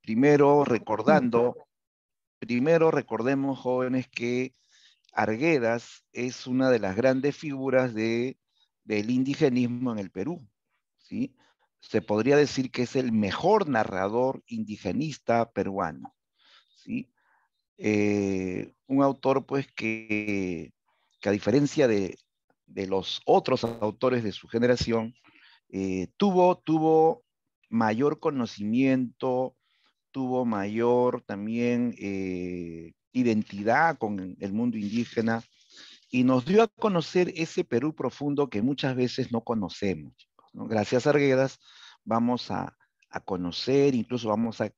Primero recordemos, jóvenes, que Arguedas es una de las grandes figuras del indigenismo en el Perú, ¿sí? Se podría decir que es el mejor narrador indigenista peruano, ¿sí? Un autor, pues, que a diferencia de los otros autores de su generación, tuvo mayor conocimiento, tuvo mayor también identidad con el mundo indígena y nos dio a conocer ese Perú profundo que muchas veces no conocemos, chicos, ¿no? Gracias a Arguedas vamos a conocer, incluso vamos a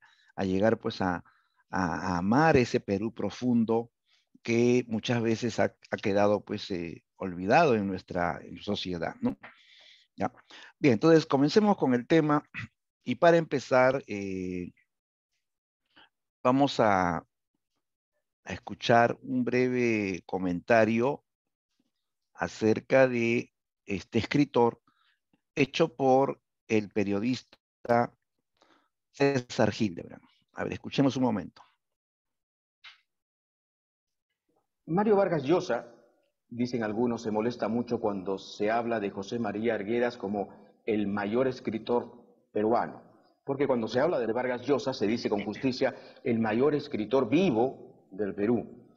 llegar pues a amar ese Perú profundo que muchas veces ha quedado pues olvidado en nuestra sociedad, ¿no? ¿Ya? Bien, entonces comencemos con el tema y para empezar vamos a escuchar un breve comentario acerca de este escritor hecho por el periodista César Hildebrand. A ver, escuchemos un momento. Mario Vargas Llosa, dicen algunos, se molesta mucho cuando se habla de José María Arguedas como el mayor escritor peruano, porque cuando se habla de Vargas Llosa se dice con justicia el mayor escritor vivo del Perú.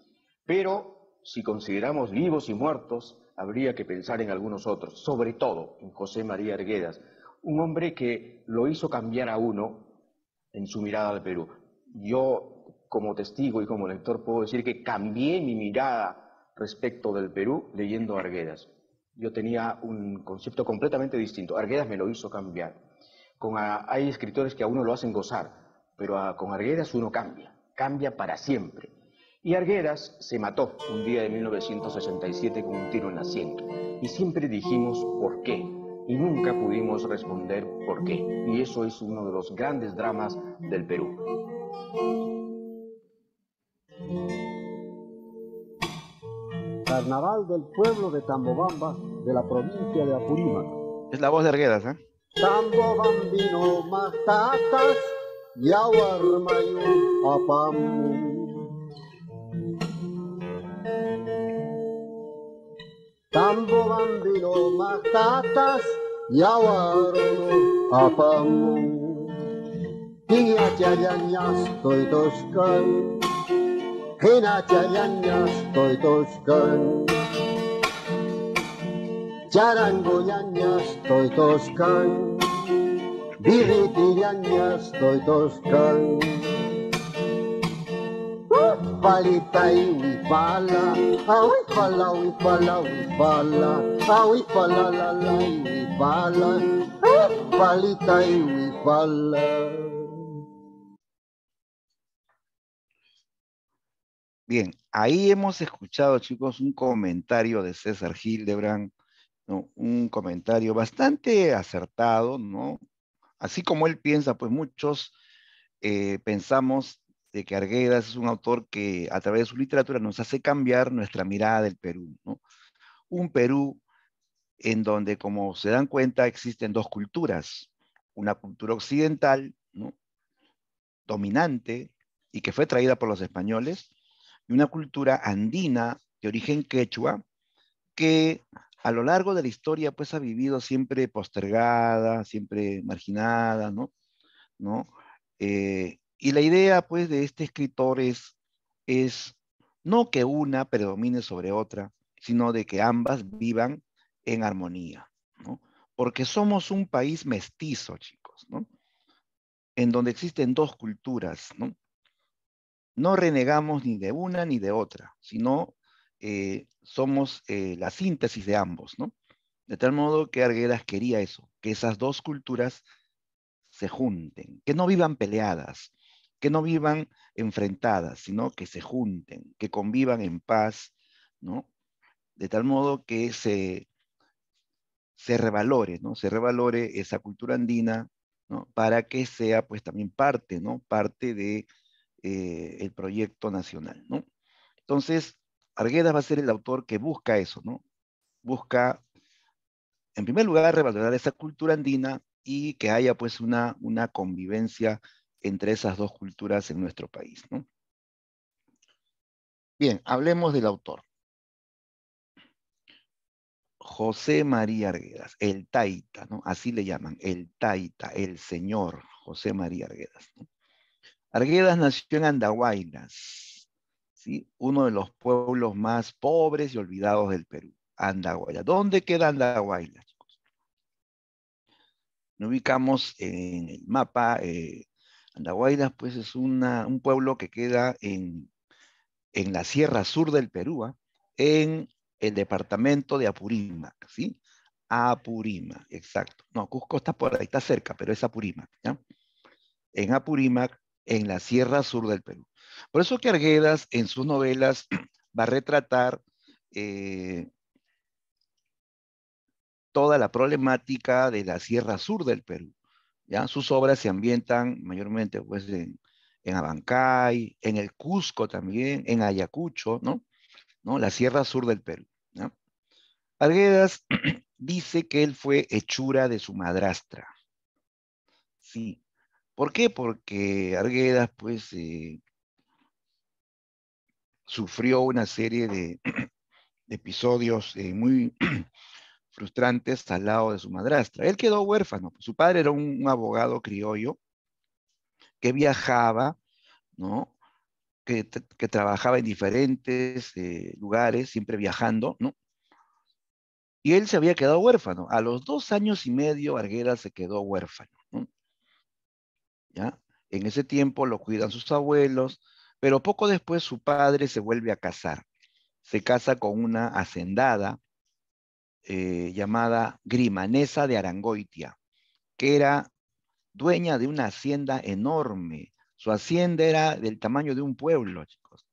Pero si consideramos vivos y muertos, habría que pensar en algunos otros, sobre todo en José María Arguedas, un hombre que lo hizo cambiar a uno en su mirada al Perú. Yo, como testigo y como lector, puedo decir que cambié mi mirada respecto del Perú leyendo a Arguedas. Yo tenía un concepto completamente distinto. Arguedas me lo hizo cambiar. Hay escritores que a uno lo hacen gozar, pero con Arguedas uno cambia para siempre. Y Arguedas se mató un día de 1967 con un tiro en la sien. Y siempre dijimos ¿por qué? Y nunca pudimos responder por qué. Y eso es uno de los grandes dramas del Perú. Carnaval del pueblo de Tambobamba, de la provincia de Apurímac. Es la voz de Arguedas, ¿eh? Tambobambino matatas, yawarmayu apam. Tambobambino matatas, yawarno apam. Tinya chayañas toitoskan, hina chayañas toitoskan. Charangoyañas toitoskan, biritiyañas toitoskan. Palita y huipala, huipala, huipala, huipala, huipala, la huipala, palita y huipala. Bien, ahí hemos escuchado, chicos, un comentario de César Hildebrand, ¿no? Un comentario bastante acertado, ¿no? Así como él piensa, pues muchos pensamos de que Arguedas es un autor que a través de su literatura nos hace cambiar nuestra mirada del Perú, ¿no? Un Perú en donde, como se dan cuenta, existen dos culturas, una cultura occidental, ¿no? Dominante y que fue traída por los españoles, y una cultura andina de origen quechua que a lo largo de la historia pues ha vivido siempre postergada, siempre marginada, ¿no? Y la idea pues de este escritor es no que una predomine sobre otra, sino de que ambas vivan en armonía, ¿no? Porque somos un país mestizo, chicos, ¿no? En donde existen dos culturas, ¿no? No renegamos ni de una ni de otra, sino somos la síntesis de ambos, ¿no? De tal modo que Arguedas quería eso, que esas dos culturas se junten, que no vivan peleadas, que no vivan enfrentadas, sino que se junten, que convivan en paz, ¿no? De tal modo que se revalore, ¿no? Se revalore esa cultura andina, ¿no? Para que sea pues también parte, ¿no? Parte de el proyecto nacional, ¿no? Entonces, Arguedas va a ser el autor que busca eso, ¿no? Busca, en primer lugar, revalorar esa cultura andina y que haya pues una convivencia entre esas dos culturas en nuestro país, ¿no? Bien, hablemos del autor. José María Arguedas, el Taita, ¿no? Así le llaman, el Taita, el señor José María Arguedas, ¿no? Arguedas nació en Andahuaylas, ¿sí? Uno de los pueblos más pobres y olvidados del Perú, Andahuaylas. ¿Dónde queda Andahuaylas, chicos? Nos ubicamos en el mapa. Andahuaylas, pues, es un pueblo que queda en la Sierra Sur del Perú, ¿ah? En el departamento de Apurímac, ¿sí? Apurímac, exacto. No, Cusco está por ahí, está cerca, pero es Apurímac, ¿ya? En Apurímac, en la Sierra Sur del Perú. Por eso que Arguedas en sus novelas va a retratar eh, toda la problemática de la Sierra Sur del Perú, ¿ya? Sus obras se ambientan mayormente pues, en Abancay, en el Cusco también, en Ayacucho, ¿no? ¿No? La Sierra Sur del Perú, ¿no? Arguedas dice que él fue hechura de su madrastra. Sí. ¿Por qué? Porque Arguedas, pues, sufrió una serie de episodios muy frustrantes al lado de su madrastra. Él quedó huérfano. Su padre era un abogado criollo que viajaba, ¿no? Que trabajaba en diferentes lugares, siempre viajando, ¿no? Y él se había quedado huérfano. A los 2 años y medio, Arguedas se quedó huérfano, ¿no? ¿Ya? En ese tiempo lo cuidan sus abuelos, pero poco después su padre se vuelve a casar. Se casa con una hacendada llamada Grimanesa de Arangoitia, que era dueña de una hacienda enorme. Su hacienda era del tamaño de un pueblo, chicos.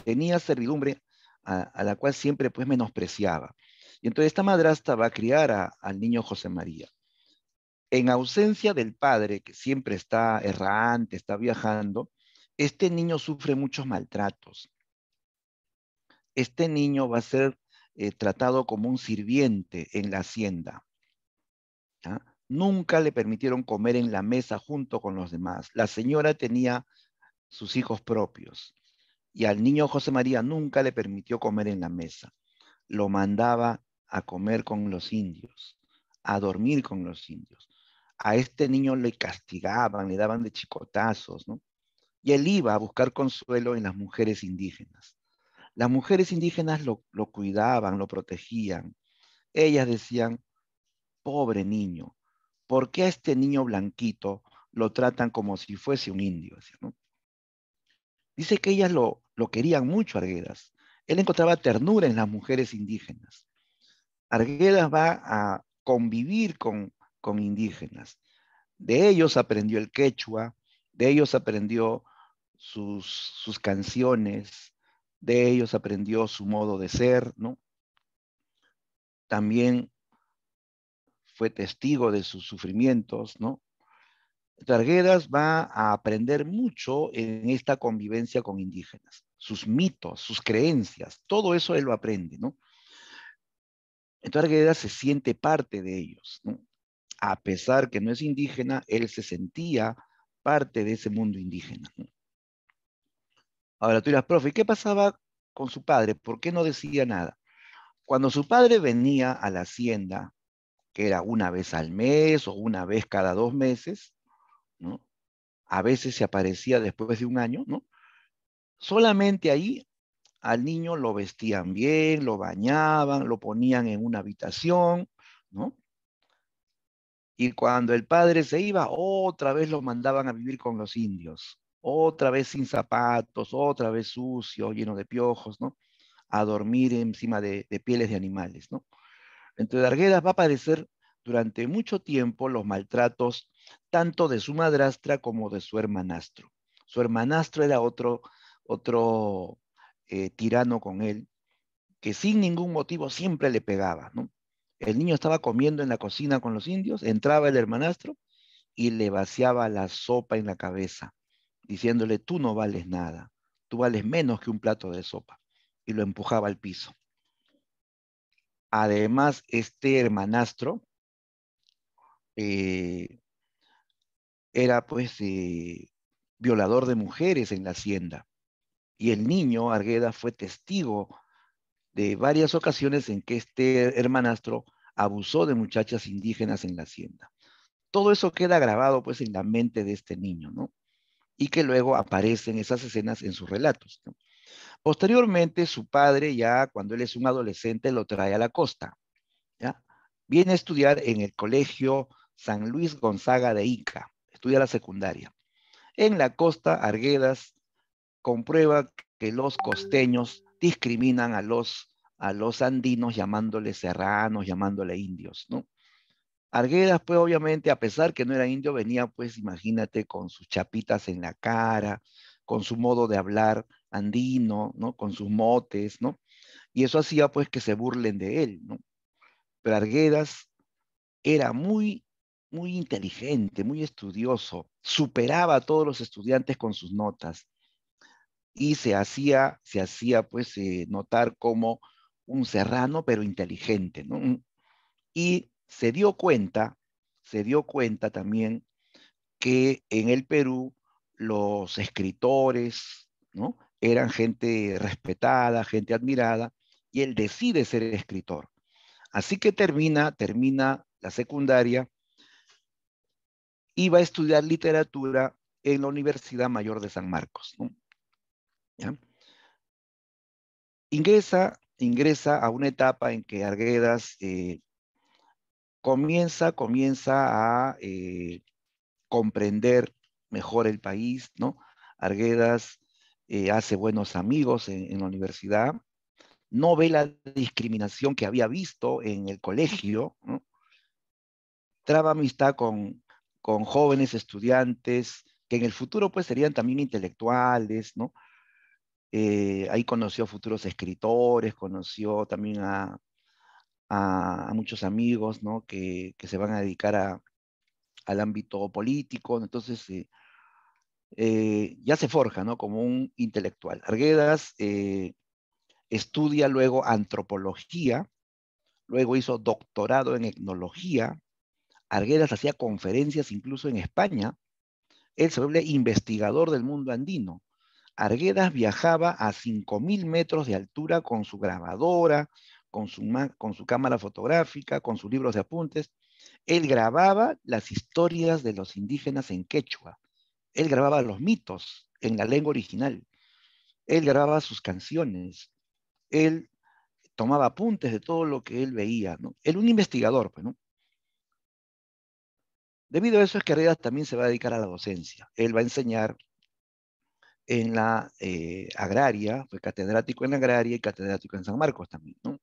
Tenía servidumbre a la cual siempre pues menospreciaba. Y entonces esta madrastra va a criar al niño José María. En ausencia del padre, que siempre está errante, está viajando, este niño sufre muchos maltratos. Este niño va a ser tratado como un sirviente en la hacienda. ¿Ya? Nunca le permitieron comer en la mesa junto con los demás. La señora tenía sus hijos propios y al niño José María nunca le permitió comer en la mesa. Lo mandaba a comer con los indios, a dormir con los indios. A este niño le castigaban, le daban de chicotazos, ¿no? Y él iba a buscar consuelo en las mujeres indígenas. Las mujeres indígenas lo cuidaban, lo protegían. Ellas decían, pobre niño, ¿por qué a este niño blanquito lo tratan como si fuese un indio? ¿No? Dice que ellas lo querían mucho, Arguedas. Él encontraba ternura en las mujeres indígenas. Arguedas va a convivir con indígenas. De ellos aprendió el quechua, de ellos aprendió sus canciones, de ellos aprendió su modo de ser, ¿no? También fue testigo de sus sufrimientos, ¿no? Arguedas va a aprender mucho en esta convivencia con indígenas, sus mitos, sus creencias, todo eso él lo aprende, ¿no? Entonces Arguedas se siente parte de ellos, ¿no? A pesar que no es indígena, él se sentía parte de ese mundo indígena, ¿no? Ahora tú dirás, profe, ¿y qué pasaba con su padre? ¿Por qué no decía nada? Cuando su padre venía a la hacienda, que era una vez al mes o una vez cada 2 meses, ¿no? A veces se aparecía después de un año, ¿no? Solamente ahí al niño lo vestían bien, lo bañaban, lo ponían en una habitación, ¿no? Y cuando el padre se iba, otra vez lo mandaban a vivir con los indios, otra vez sin zapatos, otra vez sucio, lleno de piojos, ¿no? A dormir encima de pieles de animales, ¿no? Entonces Arguedas va a padecer durante mucho tiempo los maltratos tanto de su madrastra como de su hermanastro. Su hermanastro era otro tirano con él, que sin ningún motivo siempre le pegaba, ¿no? El niño estaba comiendo en la cocina con los indios, entraba el hermanastro y le vaciaba la sopa en la cabeza, diciéndole, tú no vales nada, tú vales menos que un plato de sopa, y lo empujaba al piso. Además, este hermanastro eh, era pues violador de mujeres en la hacienda. Y el niño, Arguedas, fue testigo de varias ocasiones en que este hermanastro abusó de muchachas indígenas en la hacienda. Todo eso queda grabado pues en la mente de este niño, ¿no? Y que luego aparecen esas escenas en sus relatos, ¿no? Posteriormente, su padre, ya cuando él es un adolescente, lo trae a la costa, ¿ya? Viene a estudiar en el colegio San Luis Gonzaga de Ica, estudia la secundaria. En la costa, Arguedas comprueba que los costeños discriminan a los andinos llamándoles serranos, llamándole indios, ¿no? Arguedas, pues obviamente, a pesar que no era indio, venía, pues imagínate, con sus chapitas en la cara, con su modo de hablar andino, ¿no? Con sus motes, ¿no? Y eso hacía, pues, que se burlen de él, ¿no? Pero Arguedas era muy inteligente, muy estudioso, superaba a todos los estudiantes con sus notas y se hacía pues, notar como un serrano, pero inteligente, ¿no? Y se dio cuenta también que en el Perú los escritores, ¿no? Eran gente respetada, gente admirada, y él decide ser escritor. Así que termina la secundaria y va a estudiar literatura en la Universidad Mayor de San Marcos, ¿no? ¿Ya? Ingresa a una etapa en que Arguedas comienza a comprender mejor el país, ¿no? Arguedas hace buenos amigos en la universidad, no ve la discriminación que había visto en el colegio, ¿no? Traba amistad con jóvenes estudiantes que en el futuro pues serían también intelectuales, ¿no? Ahí conoció futuros escritores, conoció también a muchos amigos, ¿no? Que se van a dedicar al ámbito político, entonces ya se forja, ¿no? Como un intelectual. Arguedas estudia luego antropología, luego hizo doctorado en etnología. Arguedas hacía conferencias incluso en España. Él se vuelve investigador del mundo andino. Arguedas viajaba a 5.000 metros de altura con su grabadora, con su cámara fotográfica, con sus libros de apuntes. Él grababa las historias de los indígenas en quechua. Él grababa los mitos en la lengua original. Él grababa sus canciones. Él tomaba apuntes de todo lo que él veía, ¿no? Él un investigador, pues, ¿no? Debido a eso es que Arguedas también se va a dedicar a la docencia. Él va a enseñar en la agraria, fue catedrático en la agraria y catedrático en San Marcos también, ¿no?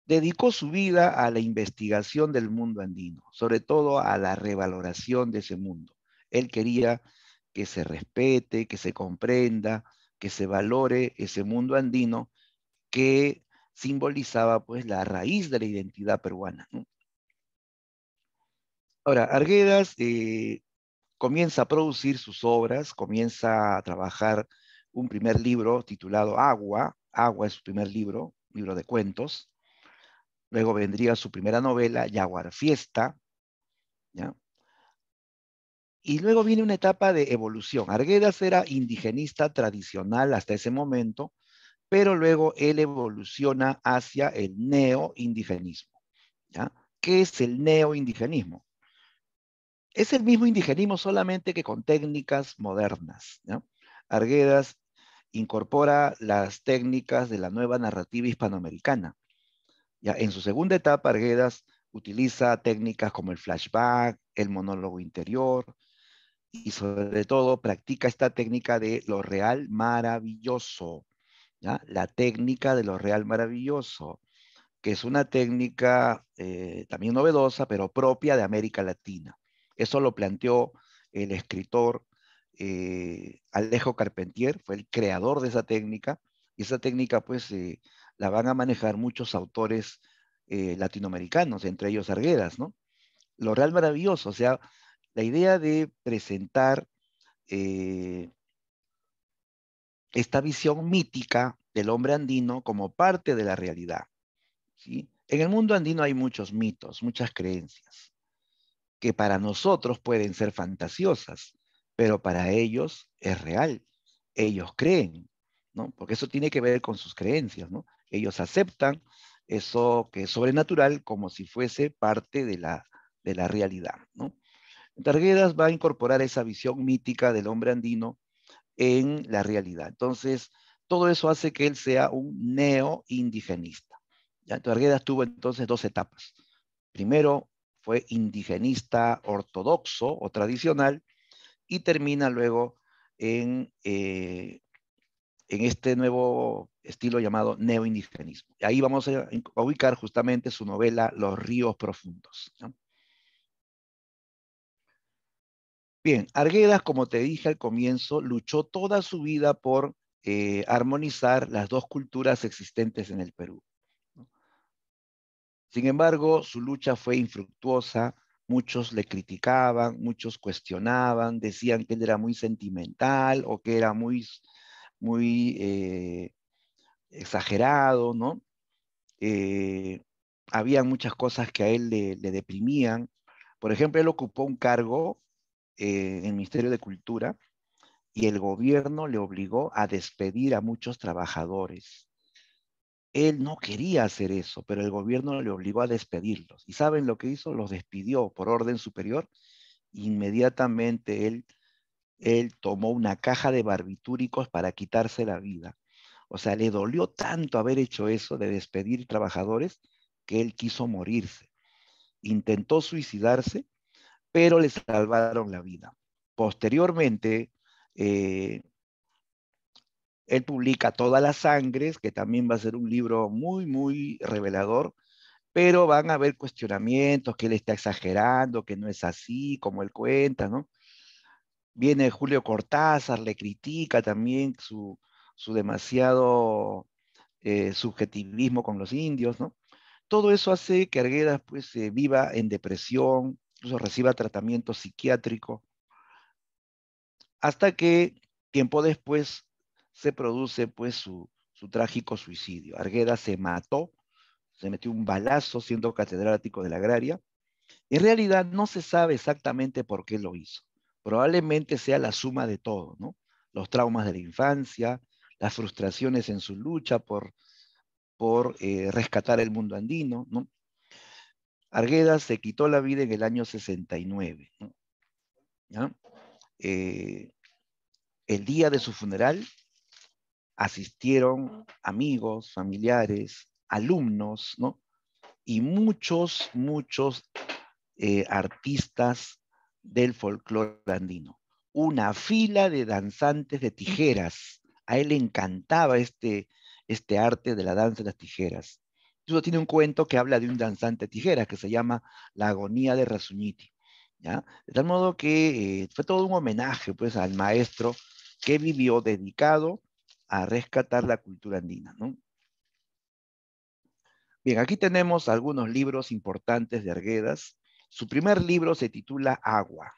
Dedicó su vida a la investigación del mundo andino, sobre todo a la revaloración de ese mundo. Él quería que se respete, que se comprenda, que se valore ese mundo andino que simbolizaba pues la raíz de la identidad peruana, ¿no? Ahora, Arguedas comienza a producir sus obras, comienza a trabajar un primer libro titulado Agua. Agua es su primer libro de cuentos. Luego vendría su primera novela, Yaguar Fiesta, ¿ya? Y luego viene una etapa de evolución. Arguedas era indigenista tradicional hasta ese momento, pero luego él evoluciona hacia el neoindigenismo, ¿ya? ¿Qué es el neoindigenismo? Es el mismo indigenismo solamente que con técnicas modernas, ¿ya? Arguedas incorpora las técnicas de la nueva narrativa hispanoamericana. Ya en su segunda etapa, Arguedas utiliza técnicas como el flashback, el monólogo interior y sobre todo practica esta técnica de lo real maravilloso, ¿ya? La técnica de lo real maravilloso, que es una técnica también novedosa, pero propia de América Latina. Eso lo planteó el escritor Alejo Carpentier, fue el creador de esa técnica, y esa técnica pues la van a manejar muchos autores latinoamericanos, entre ellos Arguedas, ¿no? Lo real maravilloso, o sea, la idea de presentar eh, esta visión mítica del hombre andino como parte de la realidad, ¿sí? En el mundo andino hay muchos mitos, muchas creencias. que para nosotros pueden ser fantasiosas, pero para ellos es real. Ellos creen, ¿no? Porque eso tiene que ver con sus creencias, ¿no? Ellos aceptan eso que es sobrenatural como si fuese parte de la realidad, ¿no? Arguedas va a incorporar esa visión mítica del hombre andino en la realidad. Entonces, todo eso hace que él sea un neo-indigenista. Arguedas tuvo entonces dos etapas. Primero fue indigenista ortodoxo o tradicional y termina luego en este nuevo estilo llamado neoindigenismo. Y ahí vamos a ubicar justamente su novela Los ríos profundos, ¿no? Bien, Arguedas, como te dije al comienzo, luchó toda su vida por armonizar las dos culturas existentes en el Perú, ¿no? Sin embargo, su lucha fue infructuosa, muchos le criticaban, muchos cuestionaban, decían que él era muy sentimental o que era muy exagerado, ¿no? Eh, había muchas cosas que a él le deprimían. Por ejemplo, él ocupó un cargo en el Ministerio de Cultura y el gobierno le obligó a despedir a muchos trabajadores. Él no quería hacer eso, pero el gobierno le obligó a despedirlos. ¿Y saben lo que hizo? Los despidió por orden superior. Inmediatamente él tomó una caja de barbitúricos para quitarse la vida. O sea, le dolió tanto haber hecho eso de despedir trabajadores que él quiso morirse. Intentó suicidarse, pero le salvaron la vida. Posteriormente, eh, él publica Todas las Sangres, que también va a ser un libro muy revelador, pero van a haber cuestionamientos, que él está exagerando, que no es así, como él cuenta, ¿no? Viene Julio Cortázar, le critica también su demasiado subjetivismo con los indios, ¿no? Todo eso hace que Arguedas pues viva en depresión, incluso reciba tratamiento psiquiátrico, hasta que tiempo después se produce pues su trágico suicidio. Arguedas se mató, se metió un balazo siendo catedrático de la agraria. En realidad no se sabe exactamente por qué lo hizo. Probablemente sea la suma de todo, ¿no? Los traumas de la infancia, las frustraciones en su lucha por rescatar el mundo andino, ¿no? Arguedas se quitó la vida en el año 69, ¿no? ¿Ya? Eh, el día de su funeral asistieron amigos, familiares, alumnos, ¿no? Y muchos artistas del folclore andino. Una fila de danzantes de tijeras. A él le encantaba este arte de la danza de las tijeras. Incluso tiene un cuento que habla de un danzante de tijeras que se llama La agonía de Rasuñiti, ¿ya? De tal modo que fue todo un homenaje pues, al maestro que vivió dedicado a rescatar la cultura andina, ¿no? Bien, aquí tenemos algunos libros importantes de Arguedas. Su primer libro se titula Agua.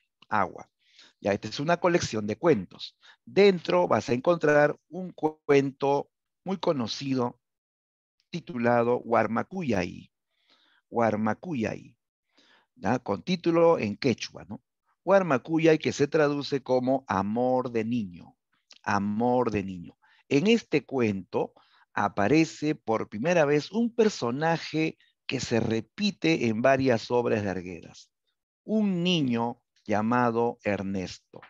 Ya, esta es una colección de cuentos. Dentro vas a encontrar un cuento muy conocido titulado Huarmacuyay. Huarmacuyay, ¿ya? Con título en quechua, ¿no? Huarmacuyay, que se traduce como amor de niño. Amor de niño. En este cuento aparece por primera vez un personaje que se repite en varias obras de Arguedas. Un niño llamado Ernesto.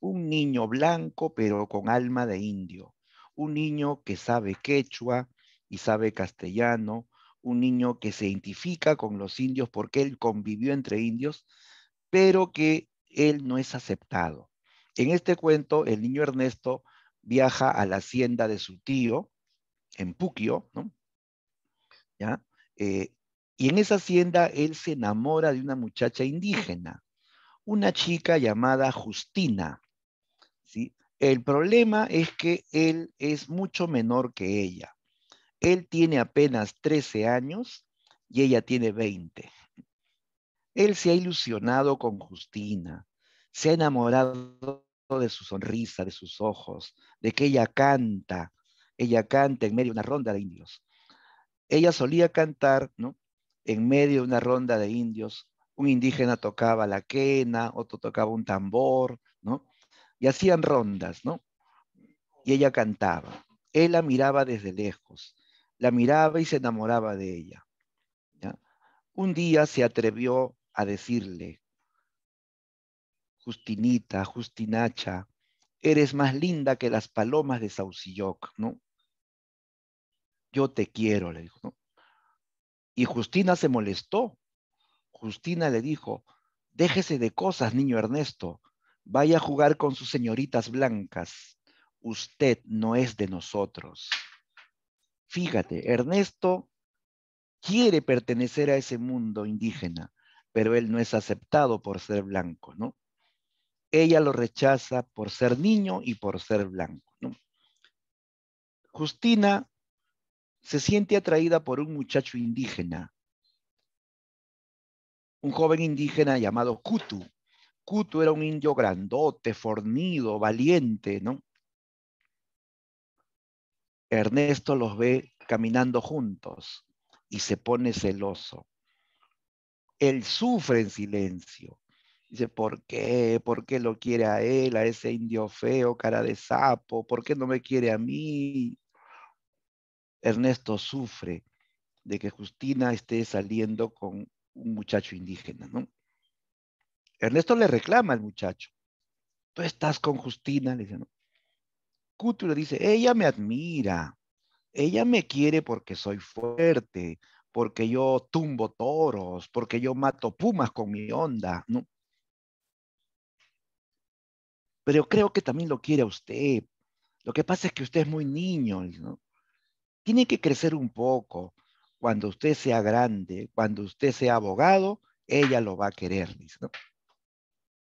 Un niño blanco pero con alma de indio. Un niño que sabe quechua y sabe castellano. Un niño que se identifica con los indios porque él convivió entre indios, pero que él no es aceptado. En este cuento, el niño Ernesto viaja a la hacienda de su tío, en Puquio, ¿no? ¿Ya? Eh, y en esa hacienda él se enamora de una muchacha indígena, una chica llamada Justina, ¿sí? El problema es que él es mucho menor que ella. Él tiene apenas 13 años y ella tiene 20. Él se ha ilusionado con Justina, se ha enamorado de su sonrisa, de sus ojos, de que ella canta en medio de una ronda de indios. Ella solía cantar, ¿no? En medio de una ronda de indios Un indígena tocaba la quena, otro tocaba un tambor, ¿no? Y hacían rondas, ¿no? Y ella cantaba. Él la miraba desde lejos, la miraba y se enamoraba de ella, ¿ya? Un día se atrevió a decirle: Justinita, Justinacha, eres más linda que las palomas de Saucilloc, ¿no? Yo te quiero, le dijo, ¿no? Y Justina se molestó. Justina le dijo: déjese de cosas, niño Ernesto, vaya a jugar con sus señoritas blancas. Usted no es de nosotros. Fíjate, Ernesto quiere pertenecer a ese mundo indígena, pero él no es aceptado por ser blanco, ¿no? Ella lo rechaza por ser niño y por ser blanco, ¿no? Justina se siente atraída por un muchacho indígena, un joven indígena llamado Kutu. Kutu era un indio grandote, fornido, valiente, ¿no? Ernesto los ve caminando juntos y se pone celoso. Él sufre en silencio. Dice: ¿por qué? ¿Por qué lo quiere a él, a ese indio feo, cara de sapo? ¿Por qué no me quiere a mí? Ernesto sufre de que Justina esté saliendo con un muchacho indígena, ¿no? Ernesto le reclama al muchacho: tú estás con Justina, le dice, ¿no? Kutu le dice: ella me admira, ella me quiere porque soy fuerte, porque yo tumbo toros, porque yo mato pumas con mi onda, ¿no? Pero creo que también lo quiere a usted. Lo que pasa es que usted es muy niño, ¿no? Tiene que crecer un poco. Cuando usted sea grande, cuando usted sea abogado, ella lo va a querer, dice, ¿no?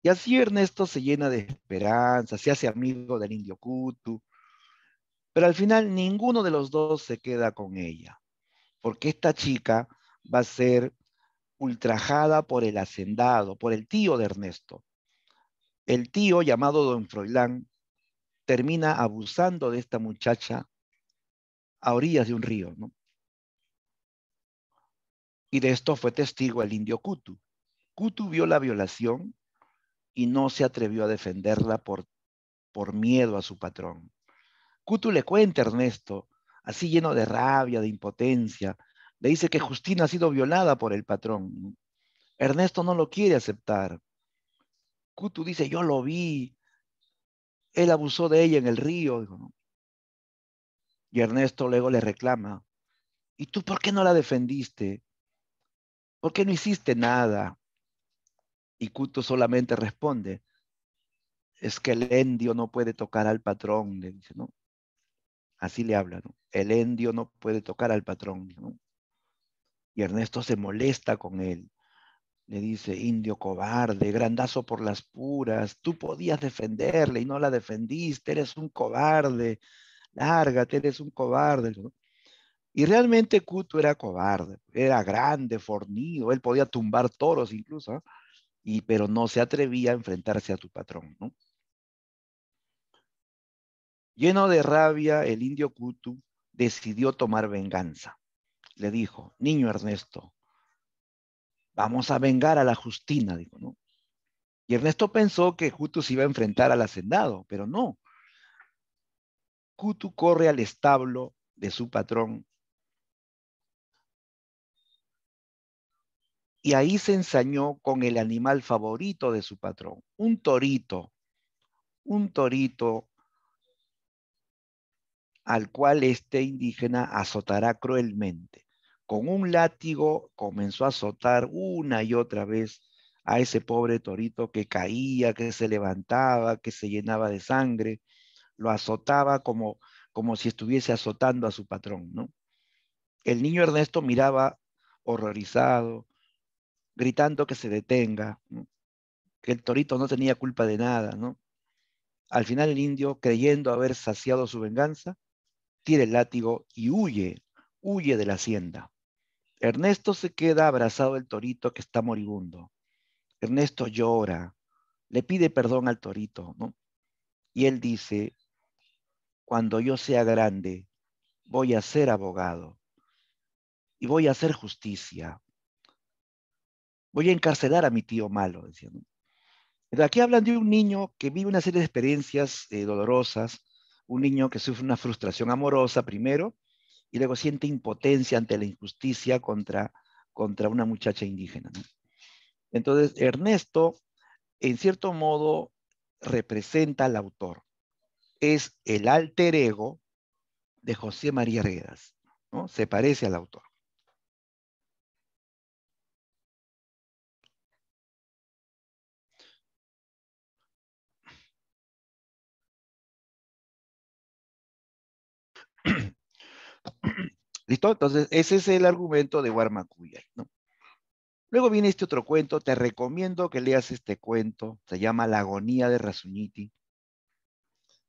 Y así Ernesto se llena de esperanza, se hace amigo del indio Kutu, pero al final ninguno de los dos se queda con ella, porque esta chica va a ser ultrajada por el hacendado, por el tío de Ernesto. El tío, llamado Don Froilán, termina abusando de esta muchacha a orillas de un río, ¿no? Y de esto fue testigo el indio Kutu. Kutu vio la violación y no se atrevió a defenderla por miedo a su patrón. Kutu le cuenta a Ernesto, así lleno de rabia, de impotencia, le dice que Justina ha sido violada por el patrón. Ernesto no lo quiere aceptar. Kutu dice: yo lo vi, él abusó de ella en el río, dijo, ¿no? Y Ernesto luego le reclama: ¿y tú por qué no la defendiste? ¿Por qué no hiciste nada? Y Kutu solamente responde: es que el endio no puede tocar al patrón, le dice, ¿no? Así le habla, ¿no? El endio no puede tocar al patrón, ¿no? Y Ernesto se molesta con él. Le dice: indio cobarde, grandazo por las puras, tú podías defenderle y no la defendiste, eres un cobarde, lárgate, eres un cobarde, ¿no? Y realmente Kutu era cobarde, era grande, fornido, él podía tumbar toros incluso, ¿no? Pero no se atrevía a enfrentarse a tu patrón, ¿no? Lleno de rabia, el indio Kutu decidió tomar venganza. Le dijo: niño Ernesto, vamos a vengar a la Justina, dijo, ¿no? Y Ernesto pensó que Kutu se iba a enfrentar al hacendado, pero no. Kutu corre al establo de su patrón y ahí se ensañó con el animal favorito de su patrón, un torito al cual este indígena azotará cruelmente. Con un látigo comenzó a azotar una y otra vez a ese pobre torito que caía, que se levantaba, que se llenaba de sangre. Lo azotaba como si estuviese azotando a su patrón, ¿no? El niño Ernesto miraba horrorizado, gritando que se detenga, ¿no? Que el torito no tenía culpa de nada, ¿no? Al final el indio, creyendo haber saciado su venganza, tira el látigo y huye de la hacienda. Ernesto se queda abrazado del torito que está moribundo. Ernesto llora, le pide perdón al torito, ¿no? Y él dice: cuando yo sea grande, voy a ser abogado y voy a hacer justicia. voy a encarcelar a mi tío malo, decía, ¿no? Entonces, aquí hablan de un niño que vive una serie de experiencias dolorosas, un niño que sufre una frustración amorosa primero, y luego siente impotencia ante la injusticia contra una muchacha indígena, ¿no? Entonces, Ernesto, en cierto modo, representa al autor. Es el alter ego de José María Arguedas, ¿no? Se parece al autor. ¿Listo? Entonces, ese es el argumento de Warmacuya, ¿no? Luego viene este otro cuento, te recomiendo que leas este cuento, se llama La agonía de Razuñiti.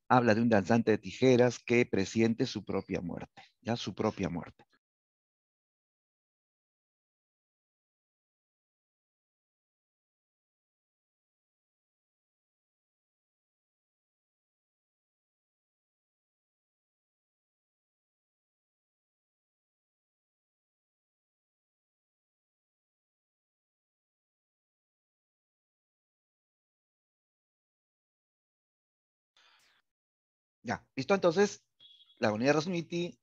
Habla de un danzante de tijeras que presiente su propia muerte, ya su propia muerte. Ya, ¿listo? Entonces, La agonía de Razuñiti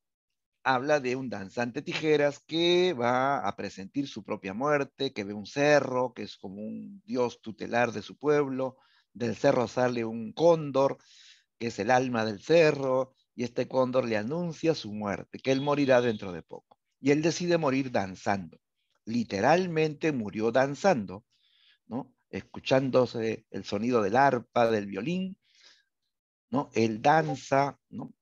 habla de un danzante de tijeras que va a presentir su propia muerte, que ve un cerro, que es como un dios tutelar de su pueblo, del cerro sale un cóndor, que es el alma del cerro, y este cóndor le anuncia su muerte, que él morirá dentro de poco. Y él decide morir danzando. Literalmente murió danzando, ¿no? Escuchándose el sonido del arpa, del violín, ¿no? Él danza, ¿no?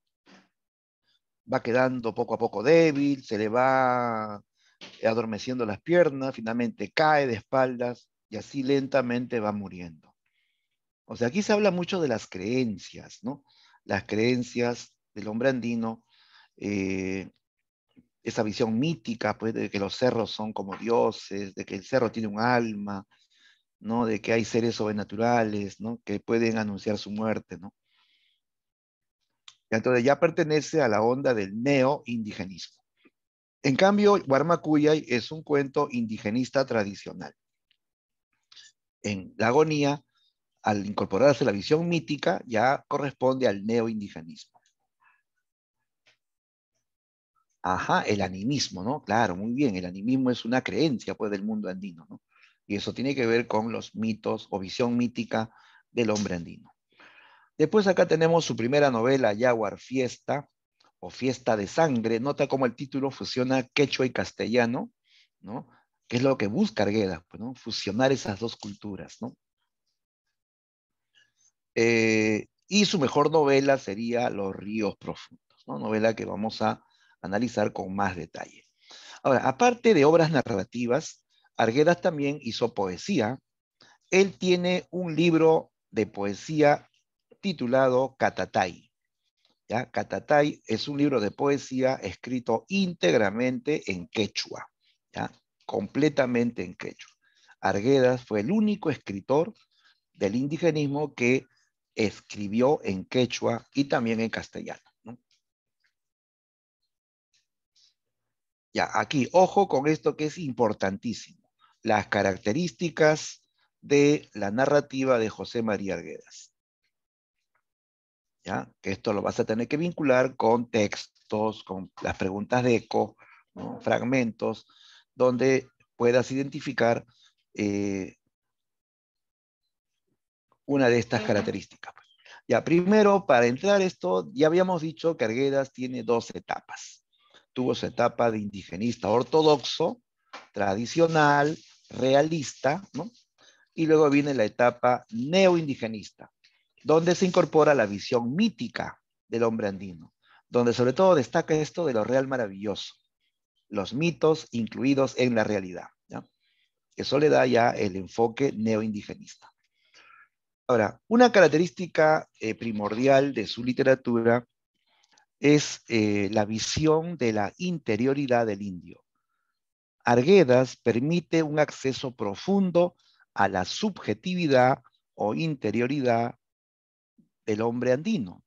Va quedando poco a poco débil, se le va adormeciendo las piernas, finalmente cae de espaldas y así lentamente va muriendo. O sea, aquí se habla mucho de las creencias, ¿no? Las creencias del hombre andino, eh, esa visión mítica, pues, de que los cerros son como dioses, de que el cerro tiene un alma, ¿no? De que hay seres sobrenaturales, ¿no? Que pueden anunciar su muerte, ¿no? Entonces ya pertenece a la onda del neo-indigenismo. En cambio, Warmacuya es un cuento indigenista tradicional. En la agonía, al incorporarse la visión mítica, ya corresponde al neoindigenismo. Ajá, el animismo, ¿no? Claro, muy bien, el animismo es una creencia, pues, del mundo andino, ¿no? Y eso tiene que ver con los mitos o visión mítica del hombre andino. Después acá tenemos su primera novela, Yaguar Fiesta, o Fiesta de Sangre. Nota cómo el título fusiona quechua y castellano, ¿no? Que es lo que busca Arguedas, pues, ¿no? Fusionar esas dos culturas, ¿no? Y su mejor novela sería Los Ríos Profundos, ¿no? Novela que vamos a analizar con más detalle. Ahora, aparte de obras narrativas, Arguedas también hizo poesía. Él tiene un libro de poesía titulado Catatay. ¿Ya? Catatay es un libro de poesía escrito íntegramente en quechua, ¿ya? Completamente en quechua. Arguedas fue el único escritor del indigenismo que escribió en quechua y también en castellano, ¿no? Ya, aquí, ojo con esto que es importantísimo. Las características de la narrativa de José María Arguedas. ¿Ya? Que esto lo vas a tener que vincular con textos, con las preguntas de eco, ¿no? Fragmentos, donde puedas identificar una de estas características. Ya, primero, para entrar esto, ya habíamos dicho que Arguedas tiene dos etapas. Tuvo su etapa de indigenista ortodoxo, tradicional, realista, ¿no? Y luego viene la etapa neoindigenista, donde se incorpora la visión mítica del hombre andino, donde sobre todo destaca esto de lo real maravilloso, los mitos incluidos en la realidad, ¿ya? Eso le da ya el enfoque neoindigenista. Ahora, una característica primordial de su literatura es la visión de la interioridad del indio. Arguedas permite un acceso profundo a la subjetividad o interioridad del hombre andino,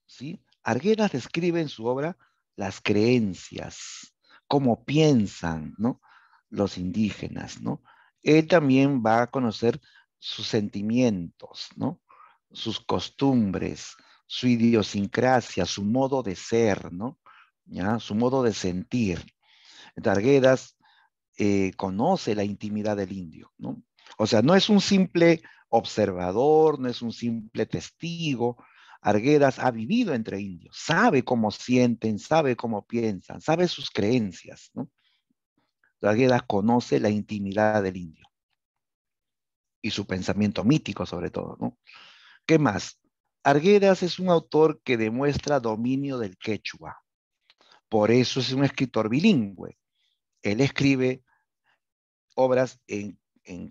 ¿sí? Arguedas describe en su obra las creencias, cómo piensan, ¿no? Los indígenas, ¿no? él también va a conocer sus sentimientos, ¿no? Sus costumbres, su idiosincrasia, su modo de ser, ¿no? ¿Ya? Su modo de sentir. Arguedas conoce la intimidad del indio, ¿no? O sea, no es un simple observador, no es un simple testigo. Arguedas ha vivido entre indios, sabe cómo sienten, sabe cómo piensan, sabe sus creencias, ¿no? Arguedas conoce la intimidad del indio y su pensamiento mítico sobre todo, ¿no? ¿Qué más? Arguedas es un autor que demuestra dominio del quechua, por eso es un escritor bilingüe. Él escribe obras en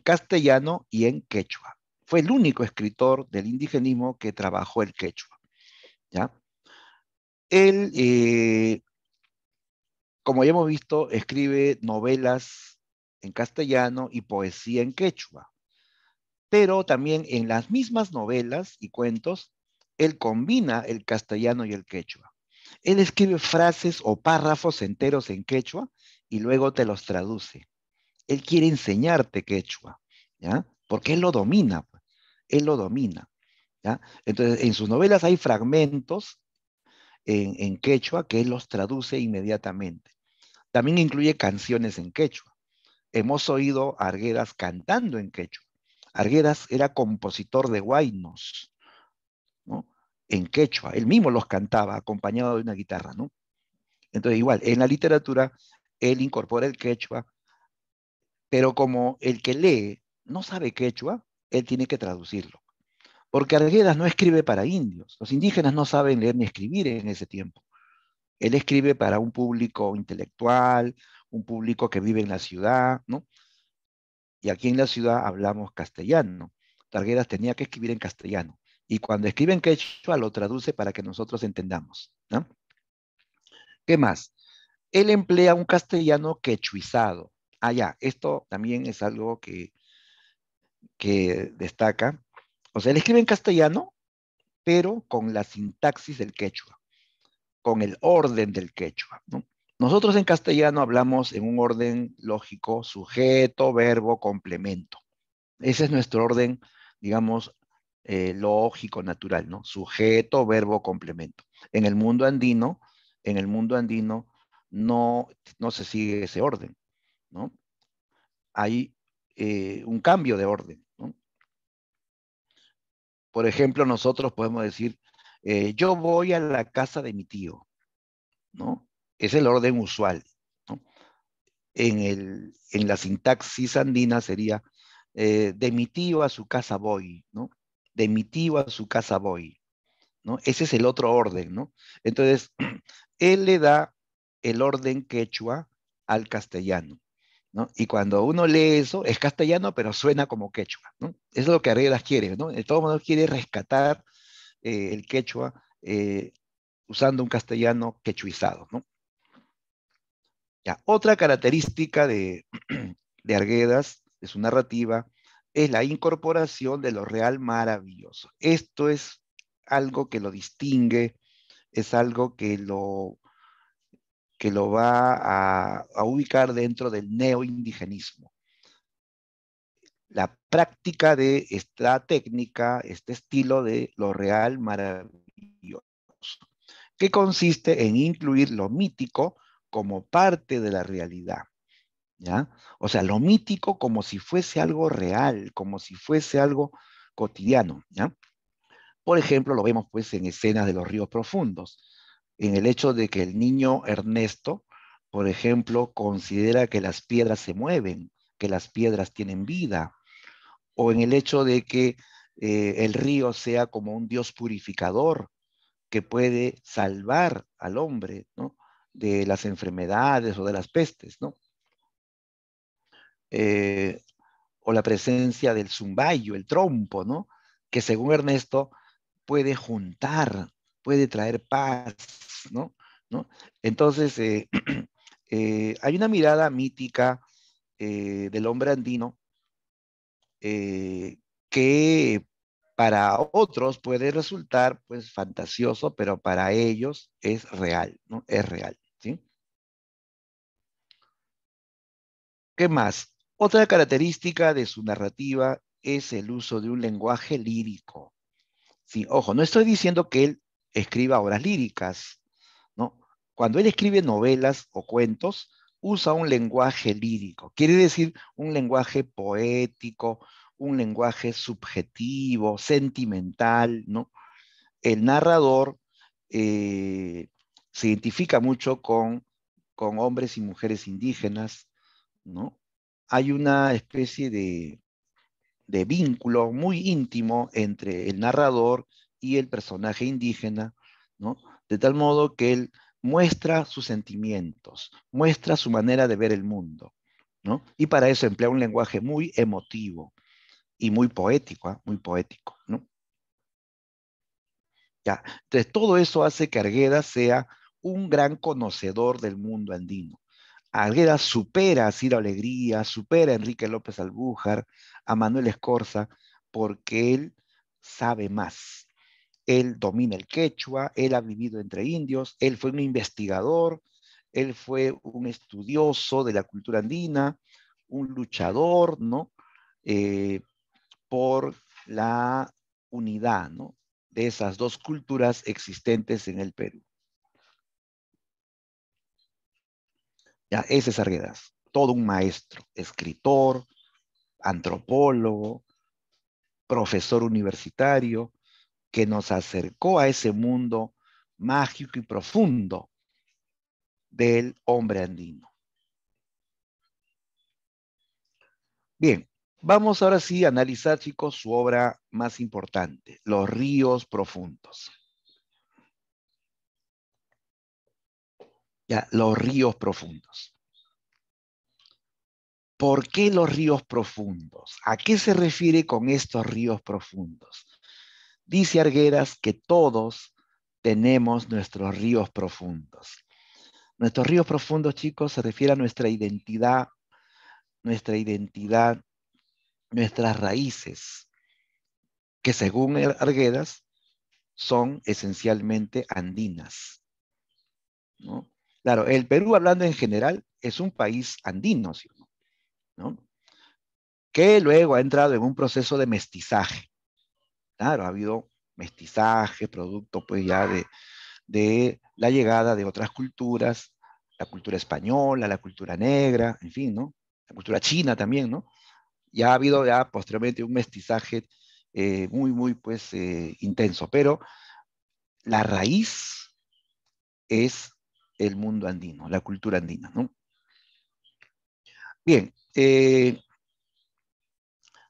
castellano y en quechua. Fue el único escritor del indigenismo que trabajó el quechua, ¿ya? Él, como ya hemos visto, escribe novelas en castellano y poesía en quechua, pero también en las mismas novelas y cuentos, él combina el castellano y el quechua. Él escribe frases o párrafos enteros en quechua y luego te los traduce. Él quiere enseñarte quechua, ¿ya? Porque él lo domina, pues. Él lo domina, ¿ya? Entonces, en sus novelas hay fragmentos en quechua que él los traduce inmediatamente. También incluye canciones en quechua. Hemos oído a Arguedas cantando en quechua. Arguedas era compositor de huaynos, ¿no? En quechua. Él mismo los cantaba acompañado de una guitarra, ¿no? Entonces, igual, en la literatura, él incorpora el quechua, pero como el que lee no sabe quechua, él tiene que traducirlo. Porque Arguedas no escribe para indios. Los indígenas no saben leer ni escribir en ese tiempo. Él escribe para un público intelectual, un público que vive en la ciudad, ¿no? Y aquí en la ciudad hablamos castellano. Arguedas tenía que escribir en castellano. Y cuando escribe en quechua, lo traduce para que nosotros entendamos, ¿no? ¿Qué más? Él emplea un castellano quechuizado. Ah, ya, esto también es algo que destaca. O sea, él escribe en castellano, pero con la sintaxis del quechua, con el orden del quechua, ¿no? Nosotros en castellano hablamos en un orden lógico, sujeto, verbo, complemento. Ese es nuestro orden, digamos, lógico, natural, ¿no? Sujeto, verbo, complemento. En el mundo andino, en el mundo andino no, no se sigue ese orden, ¿no? Hay un cambio de orden, ¿no? Por ejemplo, nosotros podemos decir, yo voy a la casa de mi tío, ¿no? Es el orden usual, ¿no? En la sintaxis andina sería, de mi tío a su casa voy, ¿no? De mi tío a su casa voy, ¿no? Ese es el otro orden, ¿no? Entonces, él le da el orden quechua al castellano, ¿no? Y cuando uno lee eso, es castellano, pero suena como quechua, ¿no? Eso es lo que Arguedas quiere, ¿no? De todo modo quiere rescatar el quechua usando un castellano quechuizado, ¿no? Ya, otra característica de Arguedas, de su narrativa, es la incorporación de lo real maravilloso. Esto es algo que lo distingue, es algo que lo va a ubicar dentro del neoindigenismo. La práctica de esta técnica, este estilo de lo real maravilloso, que consiste en incluir lo mítico como parte de la realidad, ¿ya? O sea, lo mítico como si fuese algo real, como si fuese algo cotidiano, ¿ya? Por ejemplo, lo vemos pues en escenas de los ríos profundos, en el hecho de que el niño Ernesto, por ejemplo, considera que las piedras se mueven, que las piedras tienen vida, o en el hecho de que el río sea como un Dios purificador que puede salvar al hombre, ¿no? De las enfermedades o de las pestes, ¿no? Eh, o la presencia del zumbayo, el trompo, ¿no? Que según Ernesto puede juntar, puede traer paz, ¿no? ¿No? Entonces, hay una mirada mítica del hombre andino eh, que para otros puede resultar pues fantasioso, pero para ellos es real, ¿no? Es real, ¿sí? ¿Qué más? Otra característica de su narrativa es el uso de un lenguaje lírico. Sí, ojo, no estoy diciendo que él escriba obras líricas, ¿no? Cuando él escribe novelas o cuentos, usa un lenguaje lírico. Quiere decir un lenguaje poético, un lenguaje subjetivo, sentimental, ¿no? El narrador eh, se identifica mucho con hombres y mujeres indígenas, ¿no? Hay una especie de vínculo muy íntimo entre el narrador y el personaje indígena, ¿no? De tal modo que él muestra sus sentimientos, muestra su manera de ver el mundo, ¿no? Y para eso emplea un lenguaje muy emotivo y muy poético, ¿eh? Muy poético, ¿no? Ya. Entonces, todo eso hace que Arguedas sea un gran conocedor del mundo andino. Arguedas supera a Ciro Alegría, supera a Enrique López Albújar, a Manuel Escorza, porque él sabe más. Él domina el quechua, él ha vivido entre indios, él fue un investigador, él fue un estudioso de la cultura andina, un luchador, ¿no? Eh, por la unidad, ¿no? De esas dos culturas existentes en el Perú. Ya, ese es Arguedas, todo un maestro, escritor, antropólogo, profesor universitario, que nos acercó a ese mundo mágico y profundo del hombre andino. Bien, vamos ahora sí a analizar, chicos, su obra más importante, Los ríos profundos. Ya, Los ríos profundos. ¿Por qué los ríos profundos? ¿A qué se refiere con estos ríos profundos? Dice Arguedas que todos tenemos nuestros ríos profundos. Nuestros ríos profundos, chicos, se refiere a nuestras raíces, que según Arguedas son esencialmente andinas, ¿no? Claro, el Perú, hablando en general, es un país andino, ¿sí? ¿No? Que luego ha entrado en un proceso de mestizaje. Claro, ha habido mestizaje, producto pues ya de la llegada de otras culturas, la cultura española, la cultura negra, en fin, ¿no? La cultura china también, ¿no? Ya ha habido ya posteriormente un mestizaje muy, pues, intenso, pero la raíz es el mundo andino, la cultura andina, ¿no? Bien,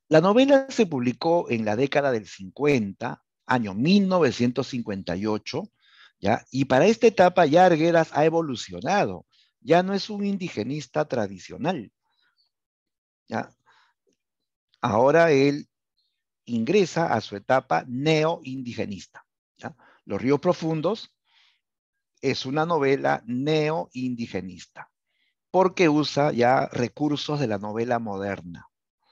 la novela se publicó en la década del 50, año 1958, ¿ya? Y para esta etapa ya Arguedas ha evolucionado, ya no es un indigenista tradicional, ¿ya? Ahora él ingresa a su etapa neoindigenista, ¿ya? Los ríos profundos es una novela neoindigenista, porque usa ya recursos de la novela moderna,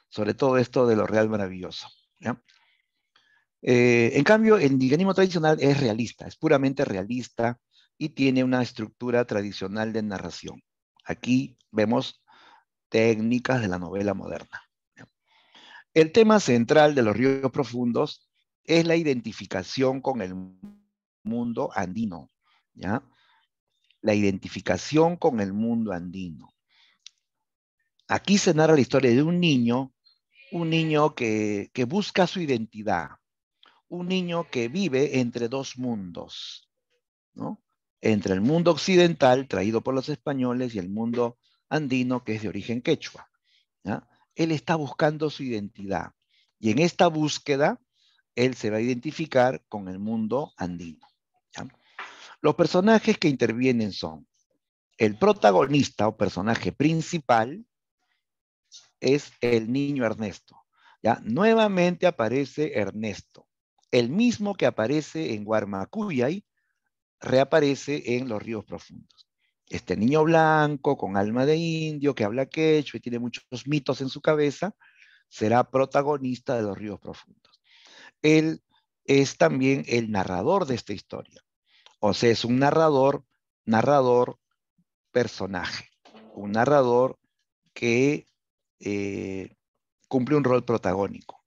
sobre todo esto de lo real maravilloso, ¿ya? En cambio, el indigenismo tradicional es realista, es puramente realista y tiene una estructura tradicional de narración. Aquí vemos técnicas de la novela moderna, ¿ya? El tema central de los ríos profundos es la identificación con el mundo andino, ¿ya? La identificación con el mundo andino. Aquí se narra la historia de un niño que busca su identidad, un niño que vive entre dos mundos, ¿no? Entre el mundo occidental, traído por los españoles, y el mundo andino, que es de origen quechua, ¿ya? Él está buscando su identidad, y en esta búsqueda, él se va a identificar con el mundo andino, ¿ya? Los personajes que intervienen son el protagonista o personaje principal, es el niño Ernesto, ¿ya? Nuevamente aparece Ernesto, el mismo que aparece en Guarmacuyay, reaparece en Los ríos profundos. Este niño blanco con alma de indio que habla quechua y tiene muchos mitos en su cabeza, será protagonista de Los ríos profundos. Él es también el narrador de esta historia. O sea, es un narrador personaje, un narrador que cumple un rol protagónico.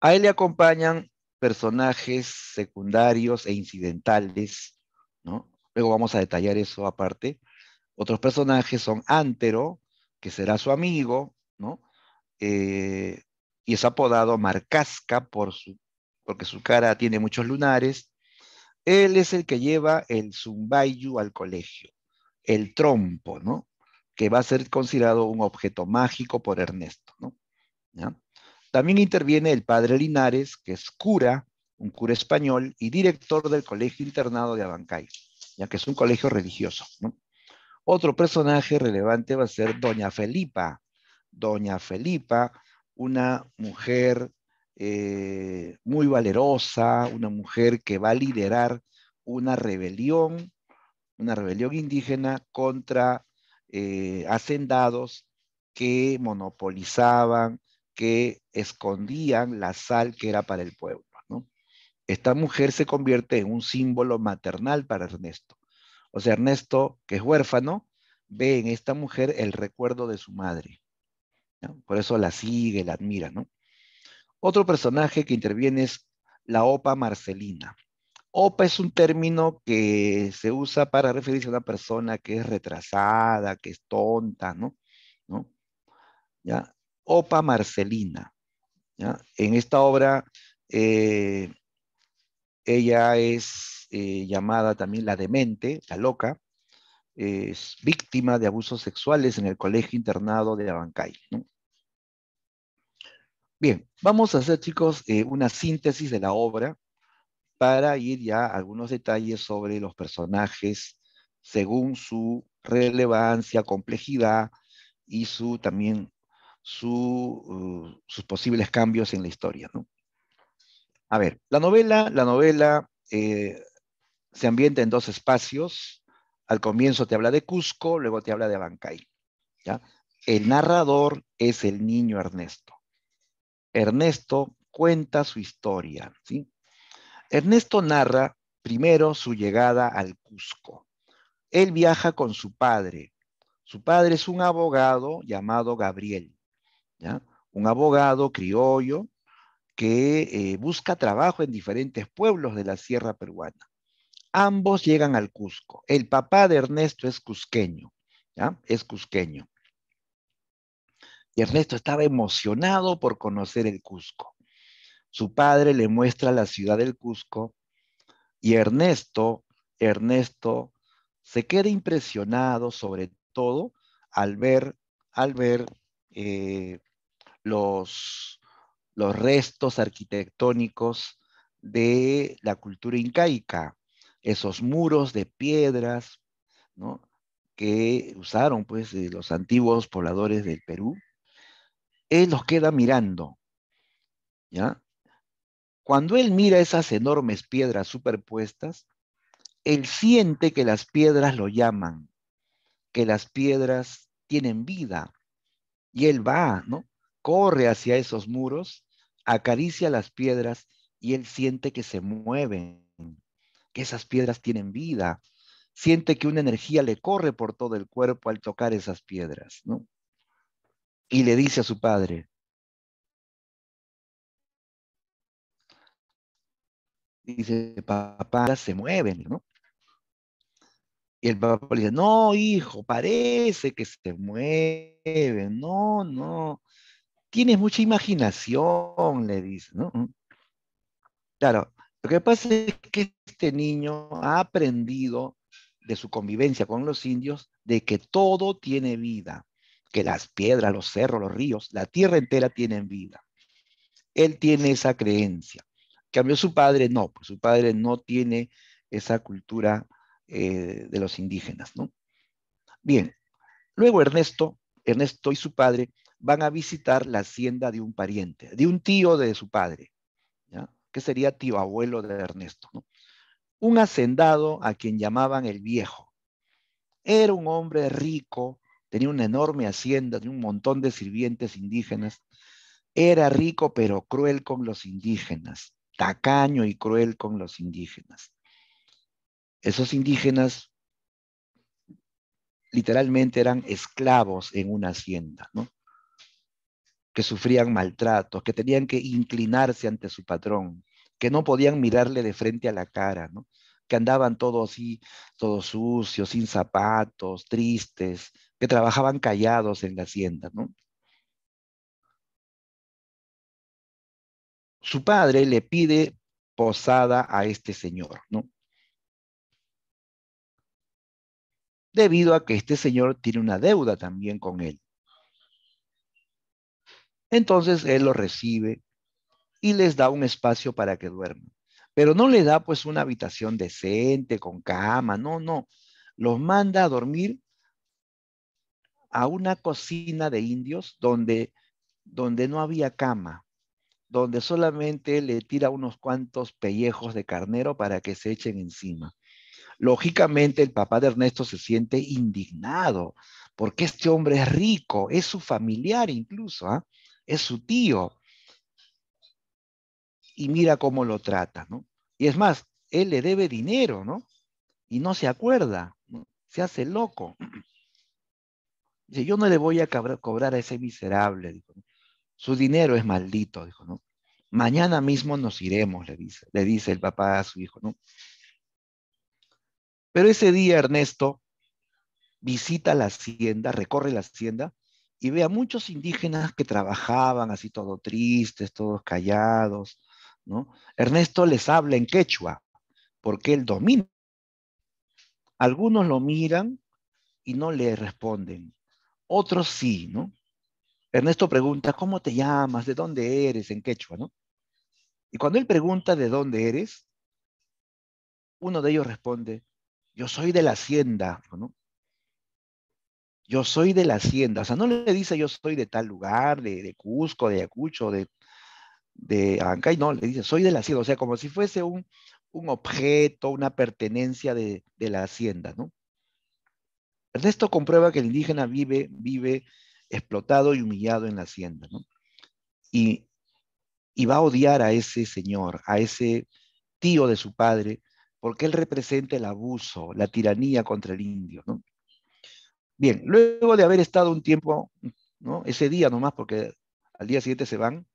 A él le acompañan personajes secundarios e incidentales, ¿no? Luego vamos a detallar eso aparte. Otros personajes son Antero, que será su amigo, ¿no? Eh, y es apodado Marcasca porque su cara tiene muchos lunares. Él es el que lleva el zumbayu al colegio, el trompo, ¿no? Que va a ser considerado un objeto mágico por Ernesto, ¿no? ¿Ya? También interviene el padre Linares, que es cura, un cura español y director del colegio internado de Abancay, ya que es un colegio religioso, ¿no? Otro personaje relevante va a ser Doña Felipa. Doña Felipa, una mujer muy valerosa, una mujer que va a liderar una rebelión indígena contra hacendados que monopolizaban, que escondían la sal que era para el pueblo, ¿no? Esta mujer se convierte en un símbolo maternal para Ernesto. O sea, Ernesto, que es huérfano, ve en esta mujer el recuerdo de su madre, ¿no? Por eso la sigue, la admira, ¿no? Otro personaje que interviene es la Opa Marcelina. Opa es un término que se usa para referirse a una persona que es retrasada, que es tonta, ¿no? ¿No? ¿Ya? Opa Marcelina, ¿ya? En esta obra, eh, ella es llamada también la demente, la loca, es víctima de abusos sexuales en el colegio internado de Abancay, ¿no? Bien, vamos a hacer, chicos, una síntesis de la obra para ir ya a algunos detalles sobre los personajes según su relevancia, complejidad y también sus posibles cambios en la historia, ¿no? A ver, la novela se ambienta en dos espacios. Al comienzo te habla de Cusco, luego te habla de Abancay, ¿ya? El narrador es el niño Ernesto. Ernesto cuenta su historia, ¿sí? Ernesto narra primero su llegada al Cusco. Él viaja con su padre. Su padre es un abogado llamado Gabriel, ¿ya? Un abogado criollo que busca trabajo en diferentes pueblos de la sierra peruana. Ambos llegan al Cusco. El papá de Ernesto es cusqueño, ¿ya? Es cusqueño. Y Ernesto estaba emocionado por conocer el Cusco. Su padre le muestra la ciudad del Cusco y Ernesto se queda impresionado sobre todo al ver eh, los, los restos arquitectónicos de la cultura incaica, esos muros de piedras, ¿no? Que usaron pues los antiguos pobladores del Perú. Él los queda mirando, ¿ya? Cuando él mira esas enormes piedras superpuestas, él siente que las piedras lo llaman, que las piedras tienen vida, y él va, ¿no? Corre hacia esos muros, acaricia las piedras y él siente que se mueven, que esas piedras tienen vida, siente que una energía le corre por todo el cuerpo al tocar esas piedras, ¿no? Y le dice a su padre, dice, papá, se mueven, ¿no? Y el papá le dice, no, hijo, parece que se mueven, no, no, tienes mucha imaginación, le dice, ¿no? Claro, lo que pasa es que este niño ha aprendido de su convivencia con los indios de que todo tiene vida, que las piedras, los cerros, los ríos, la tierra entera tienen vida. Él tiene esa creencia. En cambio, su padre no, pues su padre no tiene esa cultura de los indígenas, ¿no? Bien, luego Ernesto y su padre van a visitar la hacienda de un pariente, de un tío de su padre, ¿ya? Que sería tío abuelo de Ernesto, ¿no? Un hacendado a quien llamaban el Viejo. Era un hombre rico, tenía una enorme hacienda, tenía un montón de sirvientes indígenas. Era rico pero cruel con los indígenas, tacaño y cruel con los indígenas. Esos indígenas literalmente eran esclavos en una hacienda, ¿no? Que sufrían maltratos, que tenían que inclinarse ante su patrón, que no podían mirarle de frente a la cara, ¿no? Que andaban todos así, todos sucios, sin zapatos, tristes, que trabajaban callados en la hacienda, ¿no? Su padre le pide posada a este señor, ¿no? Debido a que este señor tiene una deuda también con él. Entonces él lo recibe y les da un espacio para que duerman. Pero no le da pues una habitación decente, con cama, no, no. Los manda a dormir a una cocina de indios donde no había cama, donde solamente le tira unos cuantos pellejos de carnero para que se echen encima. Lógicamente el papá de Ernesto se siente indignado, porque este hombre es rico, es su familiar incluso, ¿ah? Es su tío, y mira cómo lo trata, ¿no? Y es más, él le debe dinero, ¿no? Y no se acuerda, ¿no? Se hace loco. Dice, yo no le voy a cobrar a ese miserable, dijo, ¿no? Su dinero es maldito, dijo, ¿no? Mañana mismo nos iremos, le dice el papá a su hijo, ¿no? Pero ese día Ernesto visita la hacienda, recorre la hacienda y ve a muchos indígenas que trabajaban así todos tristes, todos callados, ¿no? Ernesto les habla en quechua, porque él domina. Algunos lo miran y no le responden, otros sí, ¿no? Ernesto pregunta, ¿cómo te llamas? ¿De dónde eres? En quechua, ¿no? Y cuando él pregunta de dónde eres, uno de ellos responde, yo soy de la hacienda, ¿no? Yo soy de la hacienda. O sea, no le dice yo soy de tal lugar, de Cusco, de Ayacucho, de Abancay, no, le dice soy de la hacienda. O sea, como si fuese un objeto, una pertenencia de la hacienda, ¿no? Ernesto comprueba que el indígena vive explotado y humillado en la hacienda, ¿no? Y, y va a odiar a ese señor, a ese tío de su padre, porque él representa el abuso, la tiranía contra el indio, ¿no? Bien, luego de haber estado un tiempo, ¿no? Ese día nomás, porque al día siguiente se van,